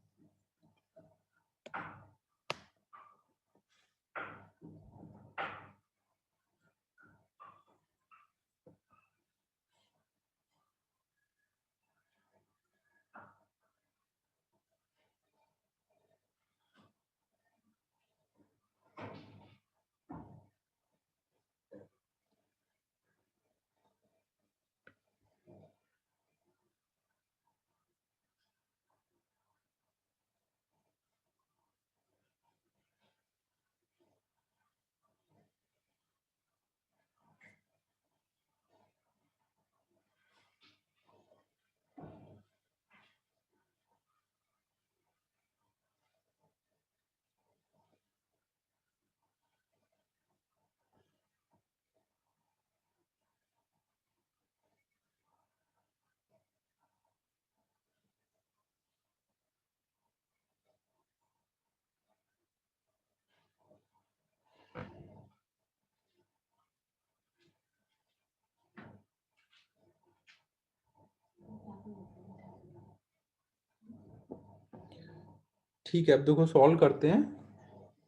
ठीक है, अब देखो सॉल्व करते हैं।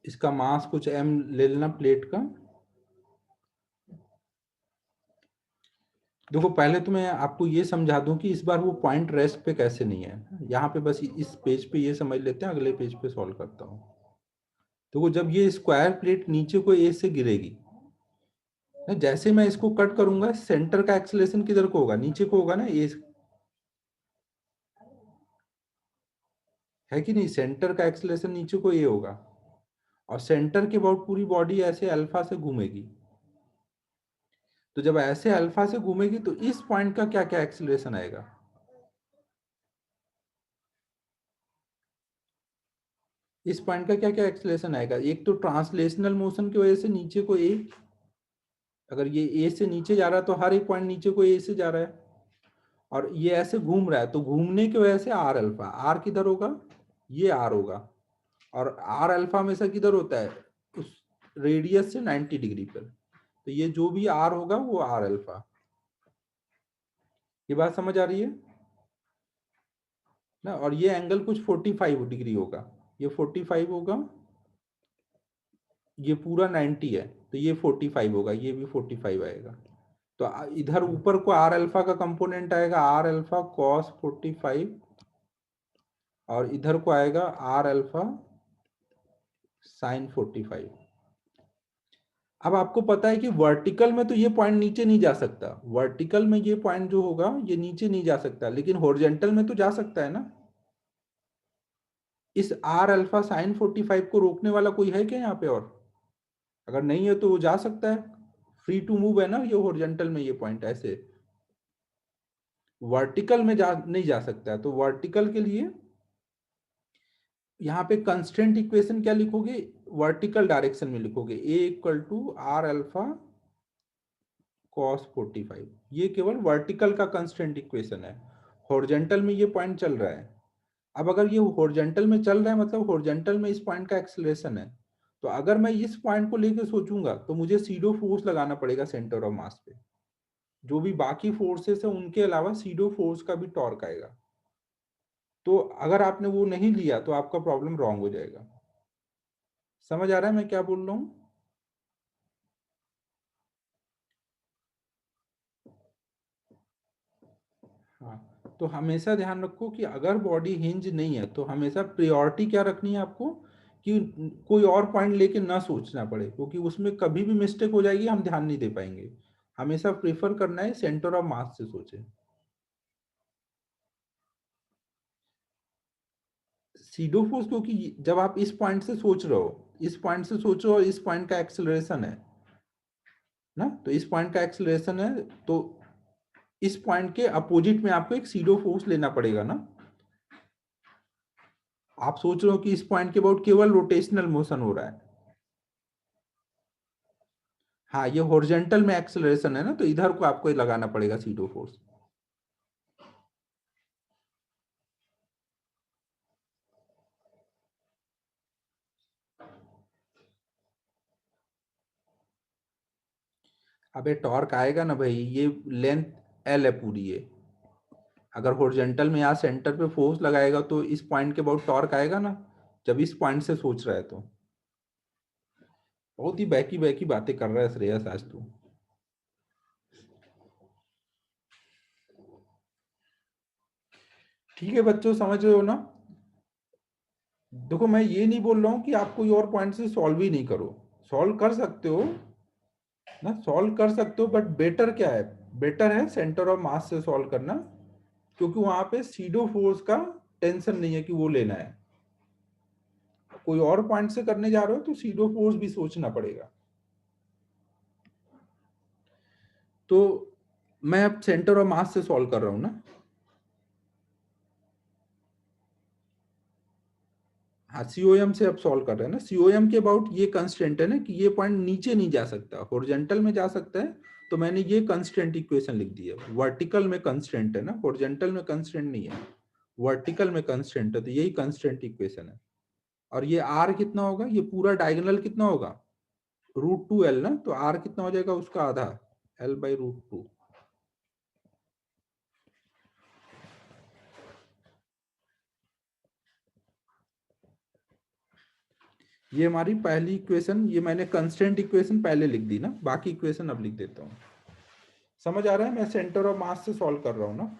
इसका मास कुछ m ले लेना प्लेट का। देखो पहले तो मैं आपको ये समझा दूं कि इस बार वो पॉइंट रेस्ट पे कैसे नहीं है। यहाँ पे बस इस पेज पे ये समझ लेते हैं, अगले पेज पे सॉल्व करता हूँ। देखो जब ये स्क्वायर प्लेट नीचे को A से गिरेगी, जैसे मैं इसको कट करूंगा सेंटर का एक्सेलरेशन किधर को होगा, नीचे को होगा ना। A है कि नहीं, सेंटर का एक्सेलरेशन नीचे को A होगा और सेंटर के अबाउट पूरी बॉडी ऐसे अल्फा से घूमेगी। तो जब ऐसे अल्फा से घूमेगी तो इस पॉइंट का क्या क्या एक्सेलरेशन आएगा। इस पॉइंट का क्या क्या एक्सेलरेशन आएगा। एक तो ट्रांसलेशनल मोशन की वजह से नीचे को A, अगर ये A से नीचे जा रहा है तो हर एक पॉइंट नीचे को A से जा रहा है, और ये ऐसे घूम रहा है तो घूमने की वजह से आर अल्फा, आर किधर होगा, ये आर होगा। और आर अल्फा हमेशा किधर होता है, उस रेडियस से 90 डिग्री पर। तो ये जो भी आर होगा वो आर अल्फा। ये बात समझ आ रही है ना। और ये एंगल कुछ 45 डिग्री होगा, ये 45 होगा, ये पूरा 90 है तो ये 45 होगा, ये भी 45 आएगा। तो इधर ऊपर को आर अल्फा का कंपोनेंट आएगा आर अल्फा कॉस 45, और इधर को आएगा आर अल्फा साइन 45। अब आपको पता है कि वर्टिकल में तो ये पॉइंट नीचे नहीं जा सकता, वर्टिकल में ये पॉइंट जो होगा ये नीचे नहीं जा सकता, लेकिन हॉरिजॉन्टल में तो जा सकता है ना। इस आर अल्फा साइन 45 को रोकने वाला कोई है क्या यहाँ पे, और अगर नहीं है तो वो जा सकता है, फ्री टू मूव है ना ये हॉरिजॉन्टल में, ये पॉइंट ऐसे। वर्टिकल में जा नहीं जा सकता है, तो वर्टिकल के लिए यहाँ पे कंस्ट्रेंट इक्वेशन क्या लिखोगे, वर्टिकल डायरेक्शन में लिखोगे A equal to R alpha cos 45। ये केवल वर्टिकल का कंस्ट्रेंट इक्वेशन है, हॉरिजॉन्टल में ये पॉइंट चल रहा है। अब अगर ये हॉरिजॉन्टल में चल रहा है मतलब हॉरिजॉन्टल में इस पॉइंट का एक्सेलरेशन है, तो अगर मैं इस पॉइंट को लेकर सोचूंगा तो मुझे सीडो फोर्स लगाना पड़ेगा सेंटर ऑफ मास पे। जो भी बाकी फोर्सेस है उनके अलावा सीडो फोर्स का भी टॉर्क आएगा। तो अगर आपने वो नहीं लिया तो आपका प्रॉब्लम रॉन्ग हो जाएगा। समझ आ रहा है मैं क्या बोल रहा हूँ। हाँ, तो हमेशा ध्यान रखो कि अगर बॉडी हिंज नहीं है तो हमेशा प्रायोरिटी क्या रखनी है आपको, कि कोई और पॉइंट लेके ना सोचना पड़े, क्योंकि उसमें कभी भी मिस्टेक हो जाएगी, हम ध्यान नहीं दे पाएंगे। हमेशा प्रेफर करना है सेंटर ऑफ मास से सोचे। सीडो फोर्स, क्योंकि जब आप इस पॉइंट से सोच रहे हो, इस पॉइंट से सोचो और इस पॉइंट का एक्सेलरेशन है ना, तो इस पॉइंट का एक्सेलरेशन है, तो इस पॉइंट के अपोजिट में आपको एक सीडो फोर्स लेना पड़ेगा ना। आप सोच रहे हो कि इस पॉइंट के अबाउट केवल रोटेशनल मोशन हो रहा है। हाँ, ये हॉरिजॉन्टल में एक्सेलरेशन है ना, तो इधर को आपको लगाना पड़ेगा सीडो फोर्स। अबे टॉर्क आएगा ना भाई, ये लेंथ एल है पूरी ये, अगर हॉरिजॉन्टल में यहाँ सेंटर पे फोर्स लगाएगा तो इस पॉइंट के अबाउट टॉर्क आएगा ना, जब इस पॉइंट से सोच रहा है तो। बहुत ही बैकी बैकी बातें कर रहा है श्रेयस आज तू। ठीक है बच्चों, समझ रहे हो ना? देखो मैं ये नहीं बोल रहा हूँ कि आप कोई और पॉइंट से सॉल्व ही नहीं करो, सॉल्व कर सकते हो ना, सॉल्व कर सकते हो, बट बेटर क्या है, बेटर है सेंटर ऑफ मास से सॉल्व करना, क्योंकि वहां पे सीडो फोर्स का टेंशन नहीं है कि वो लेना है। कोई और पॉइंट से करने जा रहे हो तो सीडो फोर्स भी सोचना पड़ेगा। तो मैं अब सेंटर ऑफ मास से सॉल्व कर रहा हूं ना। हाँ, सीओएम से अब सॉल्व कर रहे हैं ना। सीओएम के अबाउट ये कंस्टेंट है ना कि ये पॉइंट नीचे नहीं जा सकता, हॉरिजॉन्टल में जा सकता है, तो मैंने ये कंस्टेंट इक्वेशन लिख दी है। वर्टिकल में कंस्टेंट है ना, हॉरिजॉन्टल में कंस्टेंट नहीं है, वर्टिकल में कंस्टेंट है, तो यही कंस्टेंट इक्वेशन है। और ये आर कितना होगा, ये पूरा डायगोनल कितना होगा, √2L ना, तो आर कितना हो जाएगा उसका आधा, L/√2। ये हमारी पहली इक्वेशन, ये मैंने कंस्टेंट इक्वेशन पहले लिख दी ना, बाकी इक्वेशन अब लिख देता हूँ। समझ आ रहा है? मैं सेंटर ऑफ मास से सॉल्व कर रहा हूँ ना।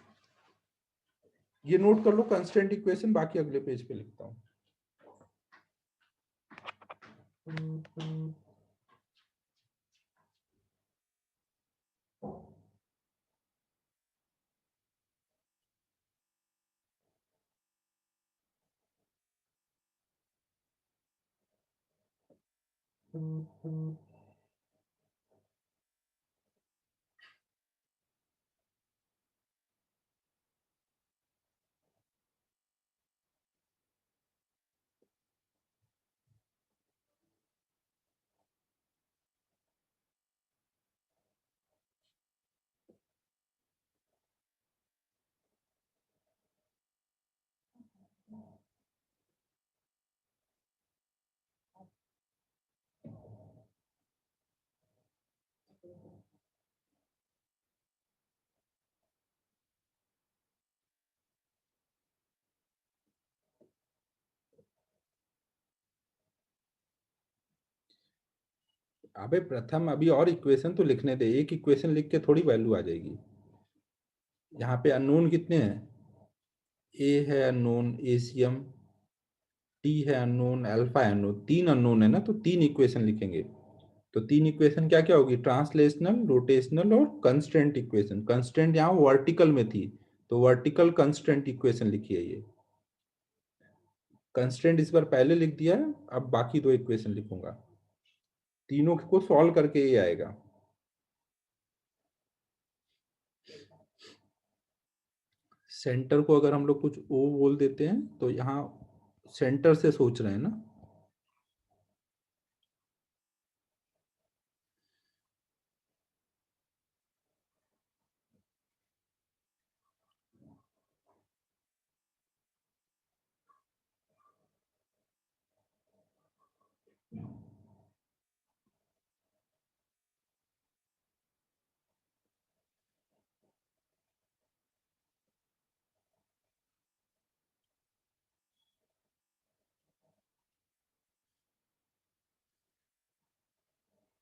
ये नोट कर लो कंस्टेंट इक्वेशन, बाकी अगले पेज पे लिखता हूँ। अबे प्रथम अभी और इक्वेशन तो लिखने दे, एक इक्वेशन लिख के थोड़ी वैल्यू आ जाएगी। यहाँ पे अननोन कितने हैं, ए है अननोन, एसीएम, टी है अननोन, अल्फा है अननोन, तीन अननोन है ना, तो तीन इक्वेशन लिखेंगे। तो तीन इक्वेशन क्या क्या होगी, ट्रांसलेशनल, रोटेशनल और कंस्टेंट इक्वेशन। कंस्टेंट यहाँ वर्टिकल में थी, तो वर्टिकल कंस्टेंट इक्वेशन लिखिए। ये कंस्टेंट इस बार पहले लिख दिया है, अब बाकी दो इक्वेशन लिखूंगा, तीनों को सॉल्व करके ये आएगा। सेंटर को अगर हम लोग कुछ ओ बोल देते हैं तो यहाँ सेंटर से सोच रहे हैं ना।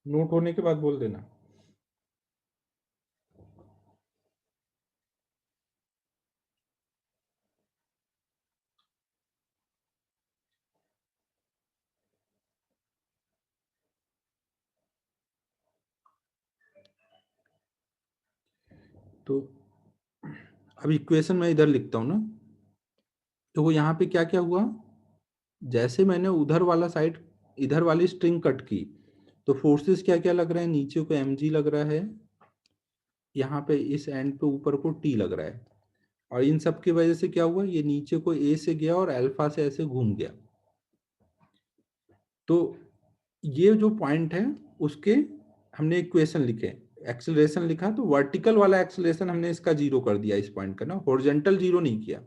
नोट होने के बाद बोल देना। तो अब इक्वेशन मैं इधर लिखता हूँ ना, तो वो यहाँ पे क्या क्या हुआ, जैसे मैंने उधर वाला साइड, इधर वाली स्ट्रिंग कट की, तो फोर्सेस क्या क्या लग रहे हैं, नीचे को mg लग रहा है, यहाँ पे इस एंड पे ऊपर को t लग रहा है, और इन सब की वजह से क्या हुआ, ये नीचे को a से गया और अल्फा से ऐसे घूम गया। तो ये जो पॉइंट है उसके हमने इक्वेशन लिखे, एक्सेलरेशन लिखा, तो वर्टिकल वाला एक्सेलरेशन हमने इसका जीरो कर दिया, इस पॉइंट का ना, हॉरिजॉन्टल जीरो नहीं किया।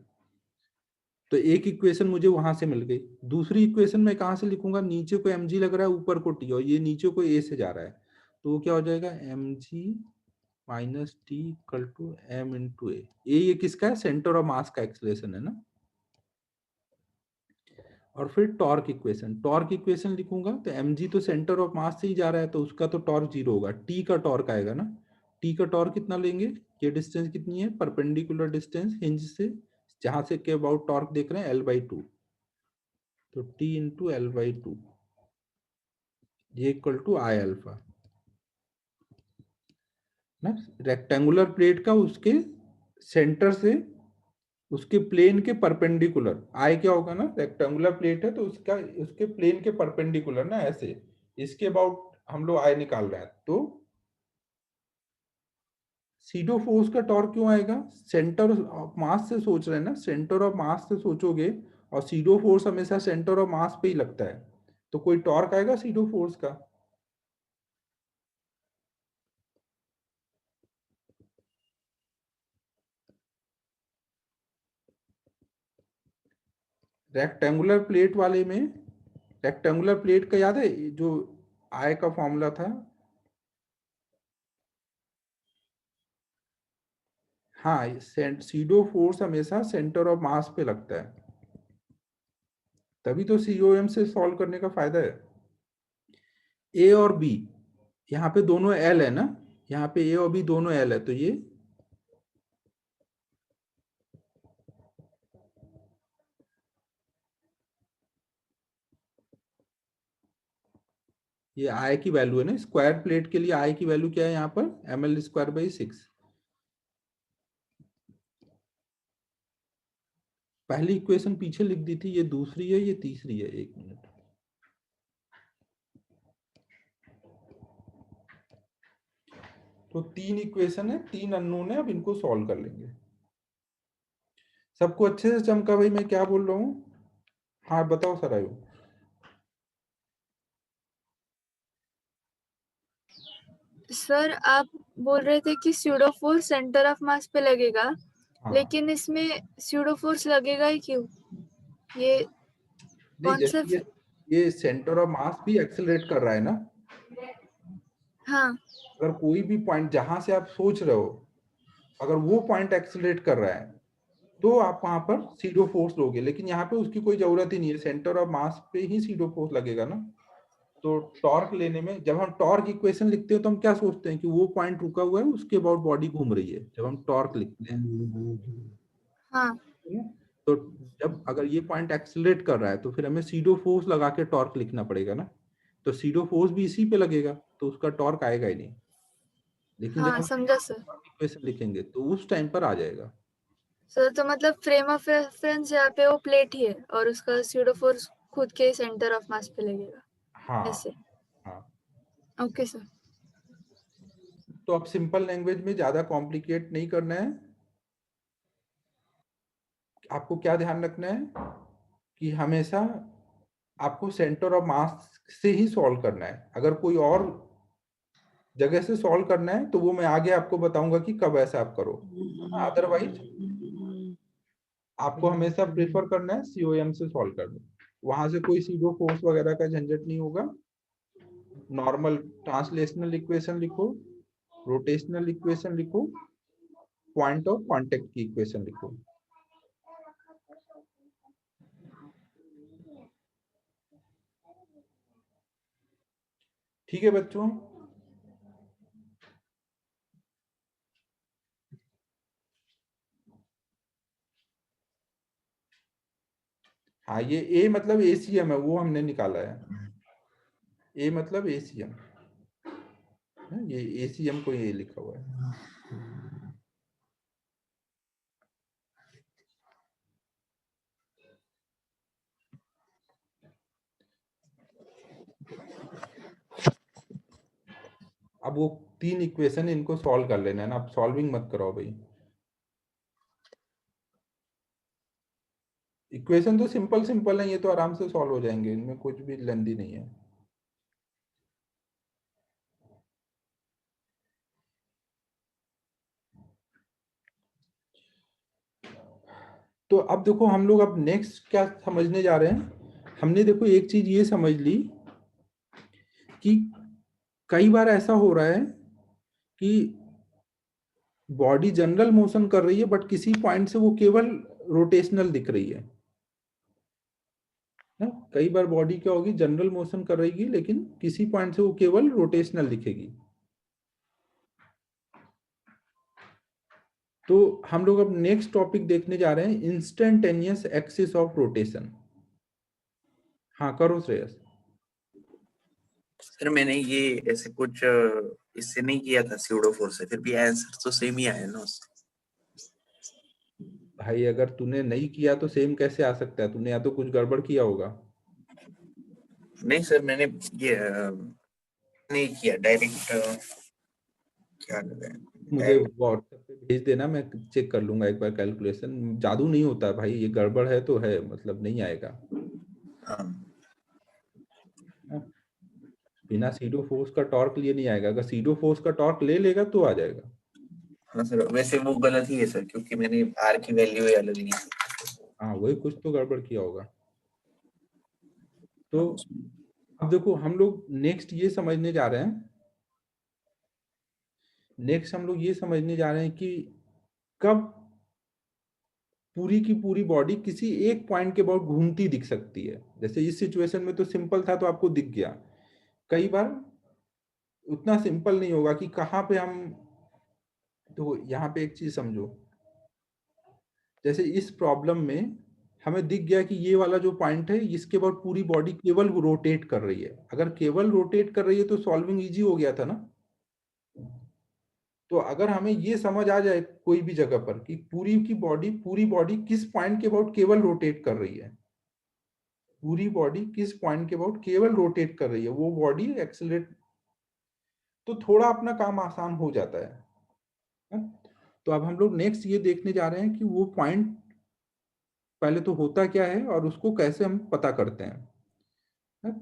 तो एक इक्वेशन मुझे वहां से मिल गई। दूसरी इक्वेशन मैं कहां से लिखूंगा, नीचे को mg लग रहा है, ऊपर को t, और ये नीचे को a से जा रहा है, तो वो क्या हो जाएगा, mg minus T equal to m into A. ये किसका है, सेंटर ऑफ मास का एक्सेलरेशन है ना। और फिर टॉर्क इक्वेशन लिखूंगा तो mg तो सेंटर ऑफ मास से ही जा रहा है, तो उसका तो टॉर्क 0 होगा। t का टॉर्क आएगा ना, t का टॉर्क कितना लेंगे, ये डिस्टेंस कितनी है, परपेंडिकुलर डिस्टेंस हिंज से जहां से के अबाउट टॉर्क देख रहे हैं l/2, तो t इंटू l/2 ये इक्वल टू आई अल्फा ना। रेक्टेंगुलर प्लेट का उसके सेंटर से उसके प्लेन के परपेंडिकुलर, आई क्या होगा ना, रेक्टेंगुलर प्लेट है तो उसका उसके प्लेन के परपेंडिकुलर ना, ऐसे इसके अबाउट हम लोग आई निकाल रहे हैं। तो सीडो फोर्स का टॉर्क क्यों आएगा, सेंटर ऑफ मास से सोच रहे हैं ना, सेंटर ऑफ मास से सोचोगे और सीडो फोर्स हमेशा सेंटर ऑफ मास पे ही लगता है, तो कोई टॉर्क आएगा सीडो फोर्स का। रेक्टेंगुलर प्लेट वाले में, रेक्टेंगुलर प्लेट का याद है जो आई का फॉर्मूला था, हाँ सीडो फोर्स हमेशा सेंटर ऑफ मास पे लगता है, तभी तो सीओएम से सॉल्व करने का फायदा है। ए और बी यहाँ पे दोनों एल है ना, यहाँ पे ए और बी दोनों एल है, तो ये आई की वैल्यू है ना, स्क्वायर प्लेट के लिए आई की वैल्यू क्या है यहाँ पर, ml²/6। पहली इक्वेशन पीछे लिख दी थी, ये दूसरी है, ये तीसरी है, एक मिनट। तो 3 इक्वेशन है, 3 अननोन है, अब इनको सॉल्व कर लेंगे। सबको अच्छे से चमका भाई मैं क्या बोल रहा हूँ, हाँ बताओ सर आयु। सर आप बोल रहे थे कि स्यूडो फोर्स सेंटर ऑफ मास पे लगेगा, हाँ लेकिन इसमें स्यूडो फोर्स लगेगा ही क्यों, ये नहीं, कौन सा जैसे ये सेंटर ऑफ मास भी एक्सेलरेट कर रहा है ना, हाँ अगर कोई भी पॉइंट जहां से आप सोच रहे हो, अगर वो पॉइंट एक्सेलरेट कर रहा है तो आप वहां पर सीडो फोर्स लोगे, लेकिन यहाँ पे उसकी कोई जरूरत ही नहीं है, सेंटर ऑफ मास पे ही सीडो फोर्स लगेगा ना। तो टॉर्क लेने में जब हम टॉर्क इक्वेशन लिखते हो तो हम क्या सोचते हैं कि वो पॉइंट रुका हुआ है, उसके अबाउट बॉडी घूम रही है, जब हम टॉर्क लिखते हैं। हाँ तो जब अगर ये पॉइंट एक्सेलरेट कर रहा है तो फिर हमें सीडो फोर्स लगा के टॉर्क लिखना पड़ेगा ना, तो सीडो फोर्स भी इसी पे लगेगा, तो उसका टॉर्क आएगा ही नहीं। लेकिन जब हाँ हम समझा सर। इक्वेशन लिखेंगे तो उस टाइम पर आ जाएगा। सर तो मतलब फ्रेम ऑफ रेफरेंस यहाँ पे वो प्लेट ही है और उसका स्यूडो फोर्स खुद के सेंटर ऑफ मास पे लगेगा, हाँ ऐसे। हाँ। Okay sir. तो अब सिंपल लैंग्वेज में ज्यादा कॉम्प्लिकेट नहीं करना है, आपको क्या ध्यान रखना है कि हमेशा आपको सेंटर ऑफ मास से ही सॉल्व करना है, अगर कोई और जगह से सॉल्व करना है तो वो मैं आगे आपको बताऊंगा कि कब ऐसा आप करो, अदरवाइज आपको हमेशा प्रेफर करना है सीओएम से सॉल्व करना, वहां से कोई सीडो फोर्स वगैरह का झंझट नहीं होगा। नॉर्मल ट्रांसलेशनल इक्वेशन लिखो, रोटेशनल इक्वेशन लिखो, पॉइंट ऑफ कांटेक्ट की इक्वेशन लिखो। ठीक है बच्चों, हाँ ये ए मतलब एसीएम है, वो हमने निकाला है, ए मतलब एसीएम, ये एसीएम को ये लिखा हुआ है। अब वो 3 इक्वेशन इनको सॉल्व कर लेना है ना, अब सॉल्विंग मत करो भाई, इक्वेशन तो सिंपल सिंपल है, ये तो आराम से सॉल्व हो जाएंगे, इनमें कुछ भी लेंदी नहीं है। तो अब देखो हम लोग अब नेक्स्ट क्या समझने जा रहे हैं, हमने देखो एक चीज ये समझ ली कि कई बार ऐसा हो रहा है कि बॉडी जनरल मोशन कर रही है बट किसी पॉइंट से वो केवल रोटेशनल दिख रही है ना। कई बार बॉडी क्या होगी, जनरल मोशन कर रहेगी लेकिन किसी पॉइंट से वो केवल रोटेशनल दिखेगी। तो हम लोग अब नेक्स्ट टॉपिक देखने जा रहे हैं, इंस्टेंटेनियस एक्सिस ऑफ रोटेशन। हाँ करो श्रेयस। सर मैंने ये ऐसे कुछ इससे नहीं किया था स्यूडो फोर्स से, फिर भी आंसर तो सेम ही आया ना उससे। भाई अगर तूने नहीं किया तो सेम कैसे आ सकता है, तूने या तो कुछ गड़बड़ किया होगा। नहीं सर मैंने ये नहीं किया डायरेक्ट, क्या लगाया मुझे व्हाट्सएप पे भेज देना, मैं चेक कर लूंगा एक बार कैलकुलेशन। जादू नहीं होता भाई, ये गड़बड़ है तो है, मतलब नहीं आएगा। हाँ बिना सीडो फोर्स का टॉर्क लिए नहीं आएगा, अगर सीडो फोर्स का टॉर्क ले लेगा तो आ जाएगा। हाँ सर, वैसे वो गलत ही है सर, क्योंकि मैंने आर की वैल्यू ही अलग ली। हाँ वही, कुछ तो गड़बड़ किया होगा। तो अब देखो हम लोग नेक्स्ट ये समझने जा रहे हैं, कि कब पूरी की पूरी बॉडी किसी एक पॉइंट के बाद घूमती दिख सकती है। जैसे इस सिचुएशन में तो सिंपल था तो आपको दिख गया, कई बार उतना सिंपल नहीं होगा कि कहाँ पे हम। तो यहाँ पे एक चीज समझो, जैसे इस प्रॉब्लम में हमें दिख गया कि ये वाला जो पॉइंट है इसके बाद पूरी बॉडी केवल रोटेट कर रही है। अगर केवल रोटेट कर रही है तो सॉल्विंग इजी हो गया था ना। तो अगर हमें ये समझ आ जाए कोई भी जगह पर कि पूरी बॉडी किस पॉइंट के अबाउट केवल रोटेट कर रही है, पूरी बॉडी किस पॉइंट के अबाउट केवल रोटेट कर रही है, वो बॉडी एक्सेलरेट, तो थोड़ा अपना काम आसान हो जाता है। तो अब हम लोग नेक्स्ट ये देखने जा रहे हैं कि वो पॉइंट पहले तो होता क्या है और उसको कैसे हम पता करते हैं।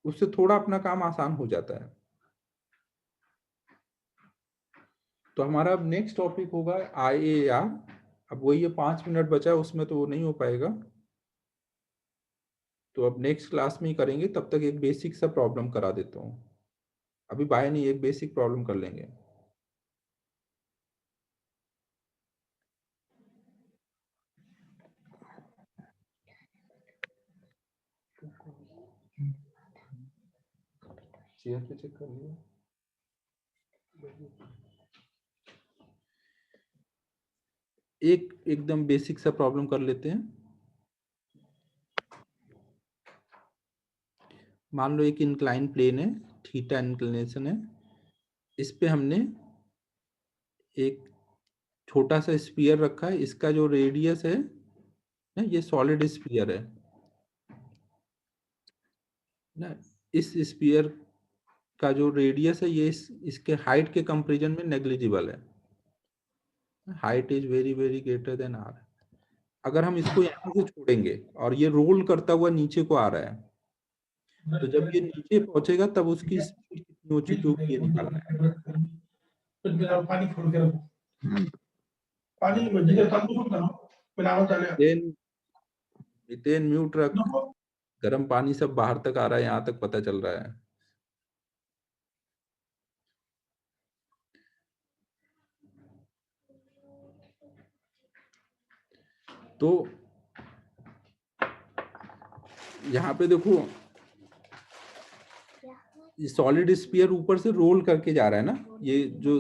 उससे थोड़ा अपना काम आसान हो जाता है। तो हमारा अब नेक्स्ट टॉपिक होगा IAR। अब वही ये 5 मिनट बचा है, उसमें तो वो नहीं हो पाएगा, तो अब नेक्स्ट क्लास में ही करेंगे। तब तक एक बेसिक सा प्रॉब्लम करा देता हूँ, अभी बाय नहीं, एक बेसिक प्रॉब्लम कर लेंगे। चेयर पे चेक कर लिया। एक एकदम बेसिक सा प्रॉब्लम कर लेते हैं। मान लो एक इंक्लाइन प्लेन है, थीटा इंक्लिनेशन है, इस पे हमने एक छोटा सा स्फीयर रखा है, इसका जो रेडियस है ये सॉलिड स्फीयर है ना। इस स्फीयर का जो रेडियस है ये इसके हाइट के कंपैरिजन में नेग्लिजिबल है। Height is very very greater than R. अगर हम इसको यहाँ से छोड़ेंगे और ये रोल करता हुआ नीचे को आ रहा है, तो जब ये नीचे पहुंचेगा तब उसकी स्पीड कितनी हो चुकी होगी ये निकालना है। मीथेन म्यूट रख, गर्म पानी सब बाहर तक आ रहा है, यहाँ तक पता चल रहा है। तो यहाँ पे देखो सॉलिड स्फीयर ऊपर से रोल करके जा रहा है ना, ये जो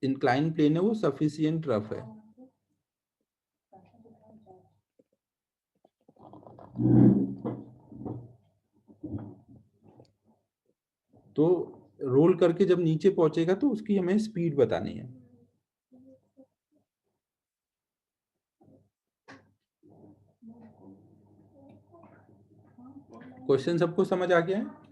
इंक्लाइन प्लेन है वो सफिशिएंट रफ है। तो रोल करके जब नीचे पहुंचेगा तो उसकी हमें स्पीड बतानी है। क्वेश्चन सबको समझ आ गया है?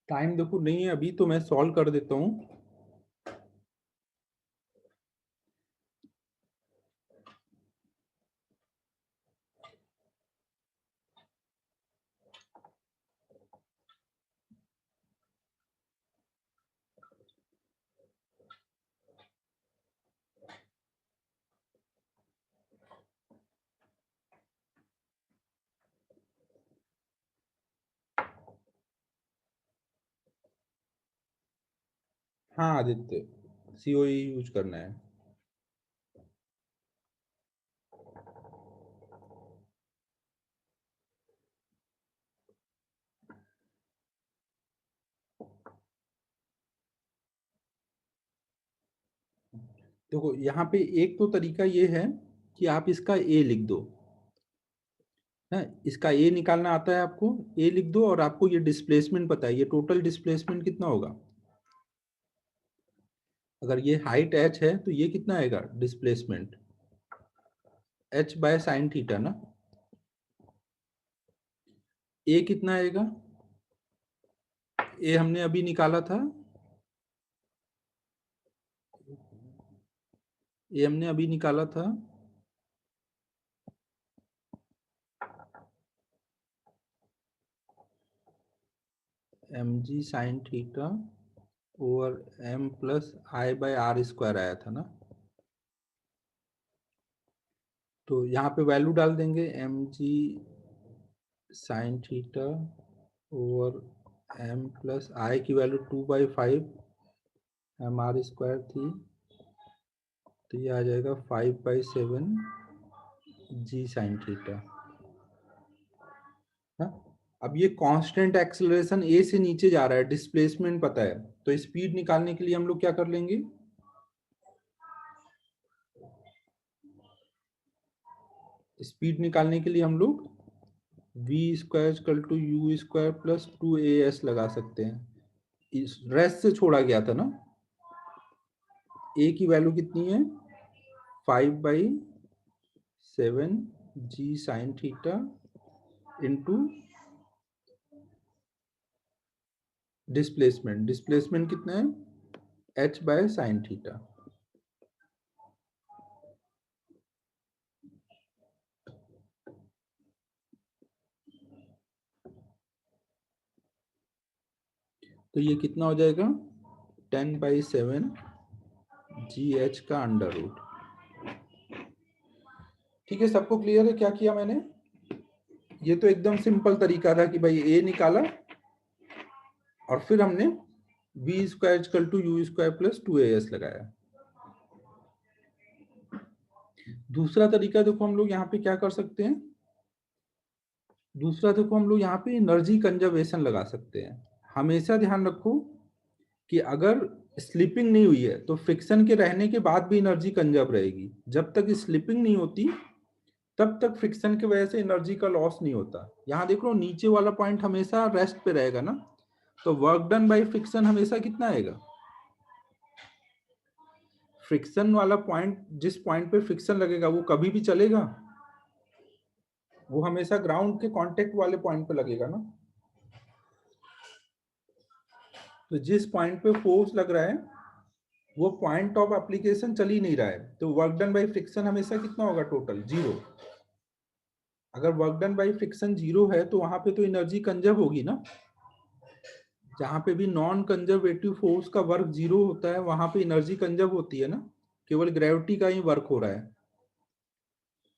टाइम देखो नहीं है अभी, तो मैं सॉल्व कर देता हूँ। हाँ आदित्य, COE यूज करना है। देखो यहाँ पे एक तो तरीका ये है कि आप इसका ए लिख दो, है इसका ए निकालना आता है आपको, ए लिख दो, और आपको ये डिस्प्लेसमेंट पता है, ये टोटल डिस्प्लेसमेंट कितना होगा। अगर ये हाइट h है तो ये कितना आएगा displacement, h by sine theta ना। ए कितना आएगा, ए हमने अभी निकाला था, ए हमने अभी निकाला था mg sine theta over m plus I by R square आया था ना। तो यहाँ पे वैल्यू डाल देंगे, mg sine theta over m plus I की वैल्यू 2/5 mr स्क्वायर थी, तो ये आ जाएगा 5/7 g साइन थीटा। अब ये कांस्टेंट एक्सेलरेशन a से नीचे जा रहा है, डिस्प्लेसमेंट पता है, तो स्पीड निकालने के लिए हम लोग क्या कर लेंगे, स्पीड निकालने के लिए हम लोग v square equal to u square plus 2as लगा सकते हैं। इस रेस्ट से छोड़ा गया था ना, a की वैल्यू कितनी है 5/7 g sine theta into displacement, displacement कितना है h बाय साइन थीटा। तो ये कितना हो जाएगा 10/7 GH का अंडर रूट। ठीक है, सबको क्लियर है क्या किया मैंने। ये तो एकदम सिंपल तरीका था कि भाई a निकाला और फिर हमने v square equal to u square plus 2as लगाया। दूसरा तरीका देखो हम लोग यहाँ पे क्या कर सकते हैं, दूसरा देखो हम लोग यहाँ पे एनर्जी कंजर्वेशन लगा सकते हैं। हमेशा ध्यान रखो कि अगर स्लिपिंग नहीं हुई है तो फ्रिक्शन के रहने के बाद भी एनर्जी कंजर्व रहेगी। जब तक स्लिपिंग नहीं होती तब तक फ्रिक्शन की वजह से एनर्जी का लॉस नहीं होता। यहाँ देख लो नीचे वाला पॉइंट हमेशा रेस्ट पे रहेगा ना, तो वर्क डन बाय फ्रिक्शन हमेशा कितना आएगा, फ्रिक्शन वाला पॉइंट, जिस पॉइंट पे फ्रिक्शन लगेगा वो कभी भी चलेगा, वो हमेशा ग्राउंड के कांटेक्ट वाले पॉइंट पे लगेगा ना। तो जिस पॉइंट पे फोर्स लग रहा है वो पॉइंट ऑफ एप्लीकेशन चल ही नहीं रहा है, तो वर्क डन बाय फ्रिक्शन हमेशा कितना होगा टोटल, 0। अगर वर्क डन बाय फ्रिक्शन 0 है तो वहां पे तो एनर्जी कंजर्व होगी ना। जहां पे भी नॉन कंजर्वेटिव फोर्स का वर्क 0 होता है वहां पे एनर्जी कंजर्व होती है ना, केवल ग्रेविटी का ही वर्क हो रहा है।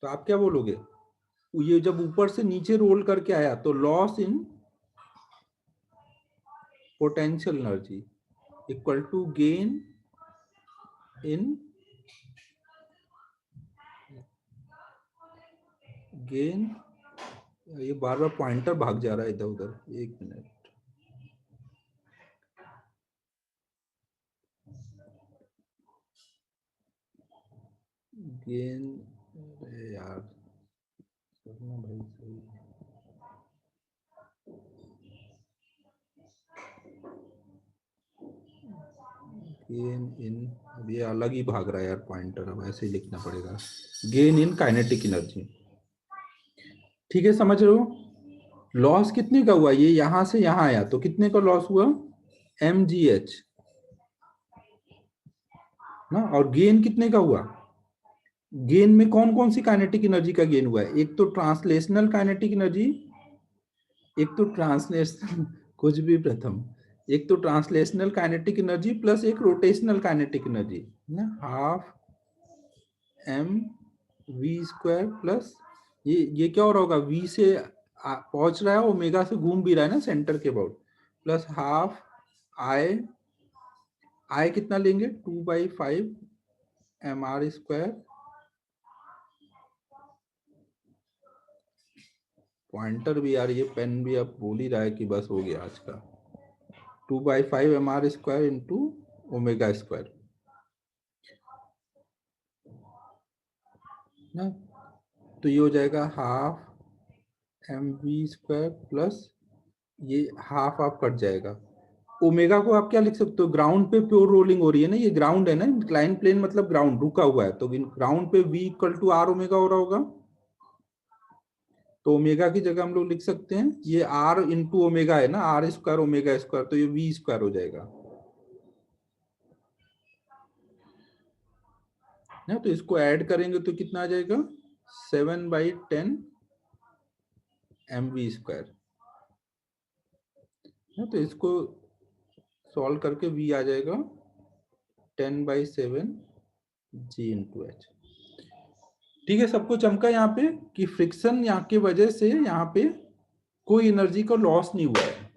तो आप क्या बोलोगे, ये जब ऊपर से नीचे रोल करके आया तो loss in potential energy equal to gain in gain, ये बार बार पॉइंटर भाग जा रहा है इधर उधर, 1 मिनट, गेन, अरे यार करना भाई सही, गेन इन, अब ये अलग ही भाग रहा है यार पॉइंटर, अब ऐसे ही लिखना पड़ेगा, गेन इन काइनेटिक एनर्जी। ठीक है, समझ रहे हो। लॉस कितने का हुआ, ये यहां से यहां आया तो कितने का लॉस हुआ, mgh ना। और गेन कितने का हुआ, गेन में कौन कौन सी काइनेटिक एनर्जी का गेन हुआ है, एक तो ट्रांसलेशनल काइनेटिक एनर्जी, एक तो ट्रांसलेशनल कुछ भी प्रथम, एक तो ट्रांसलेशनल काइनेटिक एनर्जी प्लस एक रोटेशनल काइनेटिक एनर्जी ना, half M V square plus ये क्या हो रहा होगा, वी से पहुंच रहा है, ओमेगा से घूम भी रहा है ना सेंटर के अबाउट, प्लस हाफ आई, आई कितना लेंगे 2/5 mr स्क्वायर, पॉइंटर भी यार, ये पेन भी अब बोल ही रहा है कि बस हो गया आज का, 2/5 mr square into omega square ना, तो ये हो जाएगा half M V square plus ये हाफ हाफ कट जाएगा। ओमेगा को आप क्या लिख सकते हो, ग्राउंड पे प्योर रोलिंग हो रही है ना, ये ग्राउंड है ना, इंक्लाइन प्लेन मतलब ग्राउंड रुका हुआ है, तो ग्राउंड पे v equal to R omega हो रहा होगा, तो ओमेगा की जगह हम लोग लिख सकते हैं ये r इंटू ओमेगा है ना, आर स्क्वायर ओमेगा स्क्वायर, तो ये v स्क्वायर हो जाएगा ना, तो इसको ऐड करेंगे तो कितना आ जाएगा 7/10 mv स्क्वायर ना, तो इसको सॉल्व करके v आ जाएगा 10/7 g इंटू एच। ठीक है, सबको चमका यहाँ पे कि फ्रिक्शन यहाँ की वजह से यहाँ पे कोई एनर्जी का लॉस नहीं हुआ है।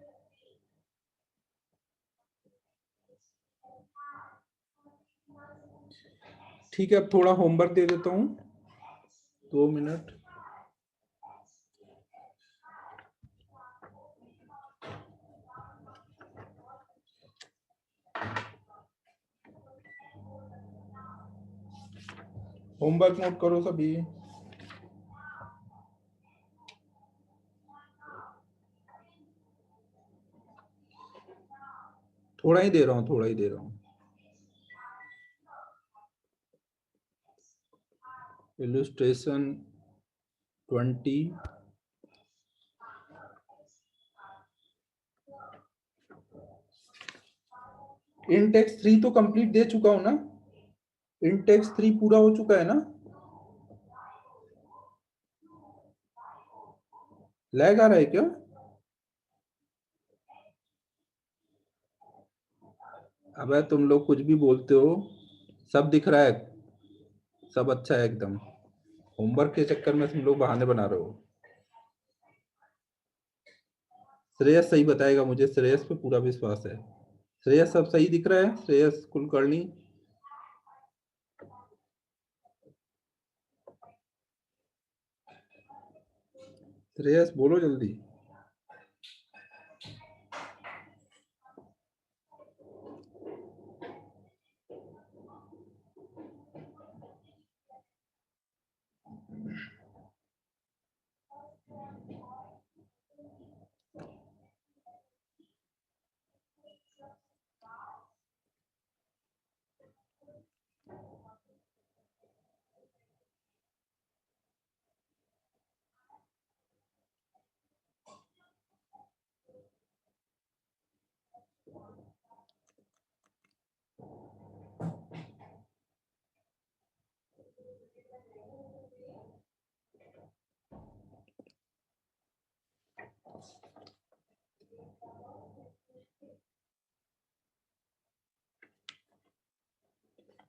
ठीक है, अब थोड़ा होमवर्क दे देता हूँ, 2 मिनट। होमवर्क नोट करो सभी। थोड़ा ही दे रहा हूँ, थोड़ा ही दे रहा हूँ। इलस्ट्रेशन 20, इंटेक्स 3 तो कंप्लीट दे चुका हूं ना, इंटेक्स 3 पूरा हो चुका है ना, लैग आ रहा है क्या, अबे तुम लोग कुछ भी बोलते हो, सब दिख रहा है, सब अच्छा है एकदम, होमवर्क के चक्कर में तुम लोग बहाने बना रहे हो। श्रेयस सही बताएगा, मुझे श्रेयस पे पूरा विश्वास है। श्रेयस सब सही दिख रहा है, श्रेयस कुलकर्णी, श्रेयस बोलो जल्दी।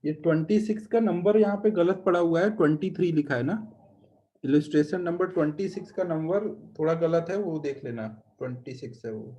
ये 26 का नंबर यहाँ पे गलत पड़ा हुआ है, 23 लिखा है ना, इलस्ट्रेशन नंबर 26 का नंबर थोड़ा गलत है, वो देख लेना, 26 है वो।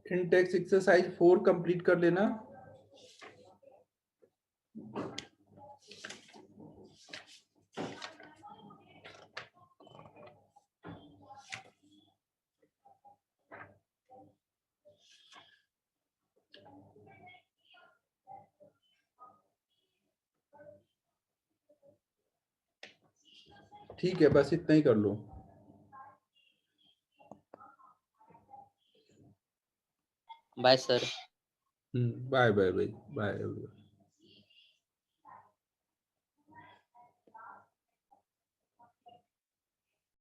इंटेक्स एक्सरसाइज 4 कंप्लीट कर लेना। ठीक है, बस इतना ही कर लो। Bye sir. Bye bye bye bye.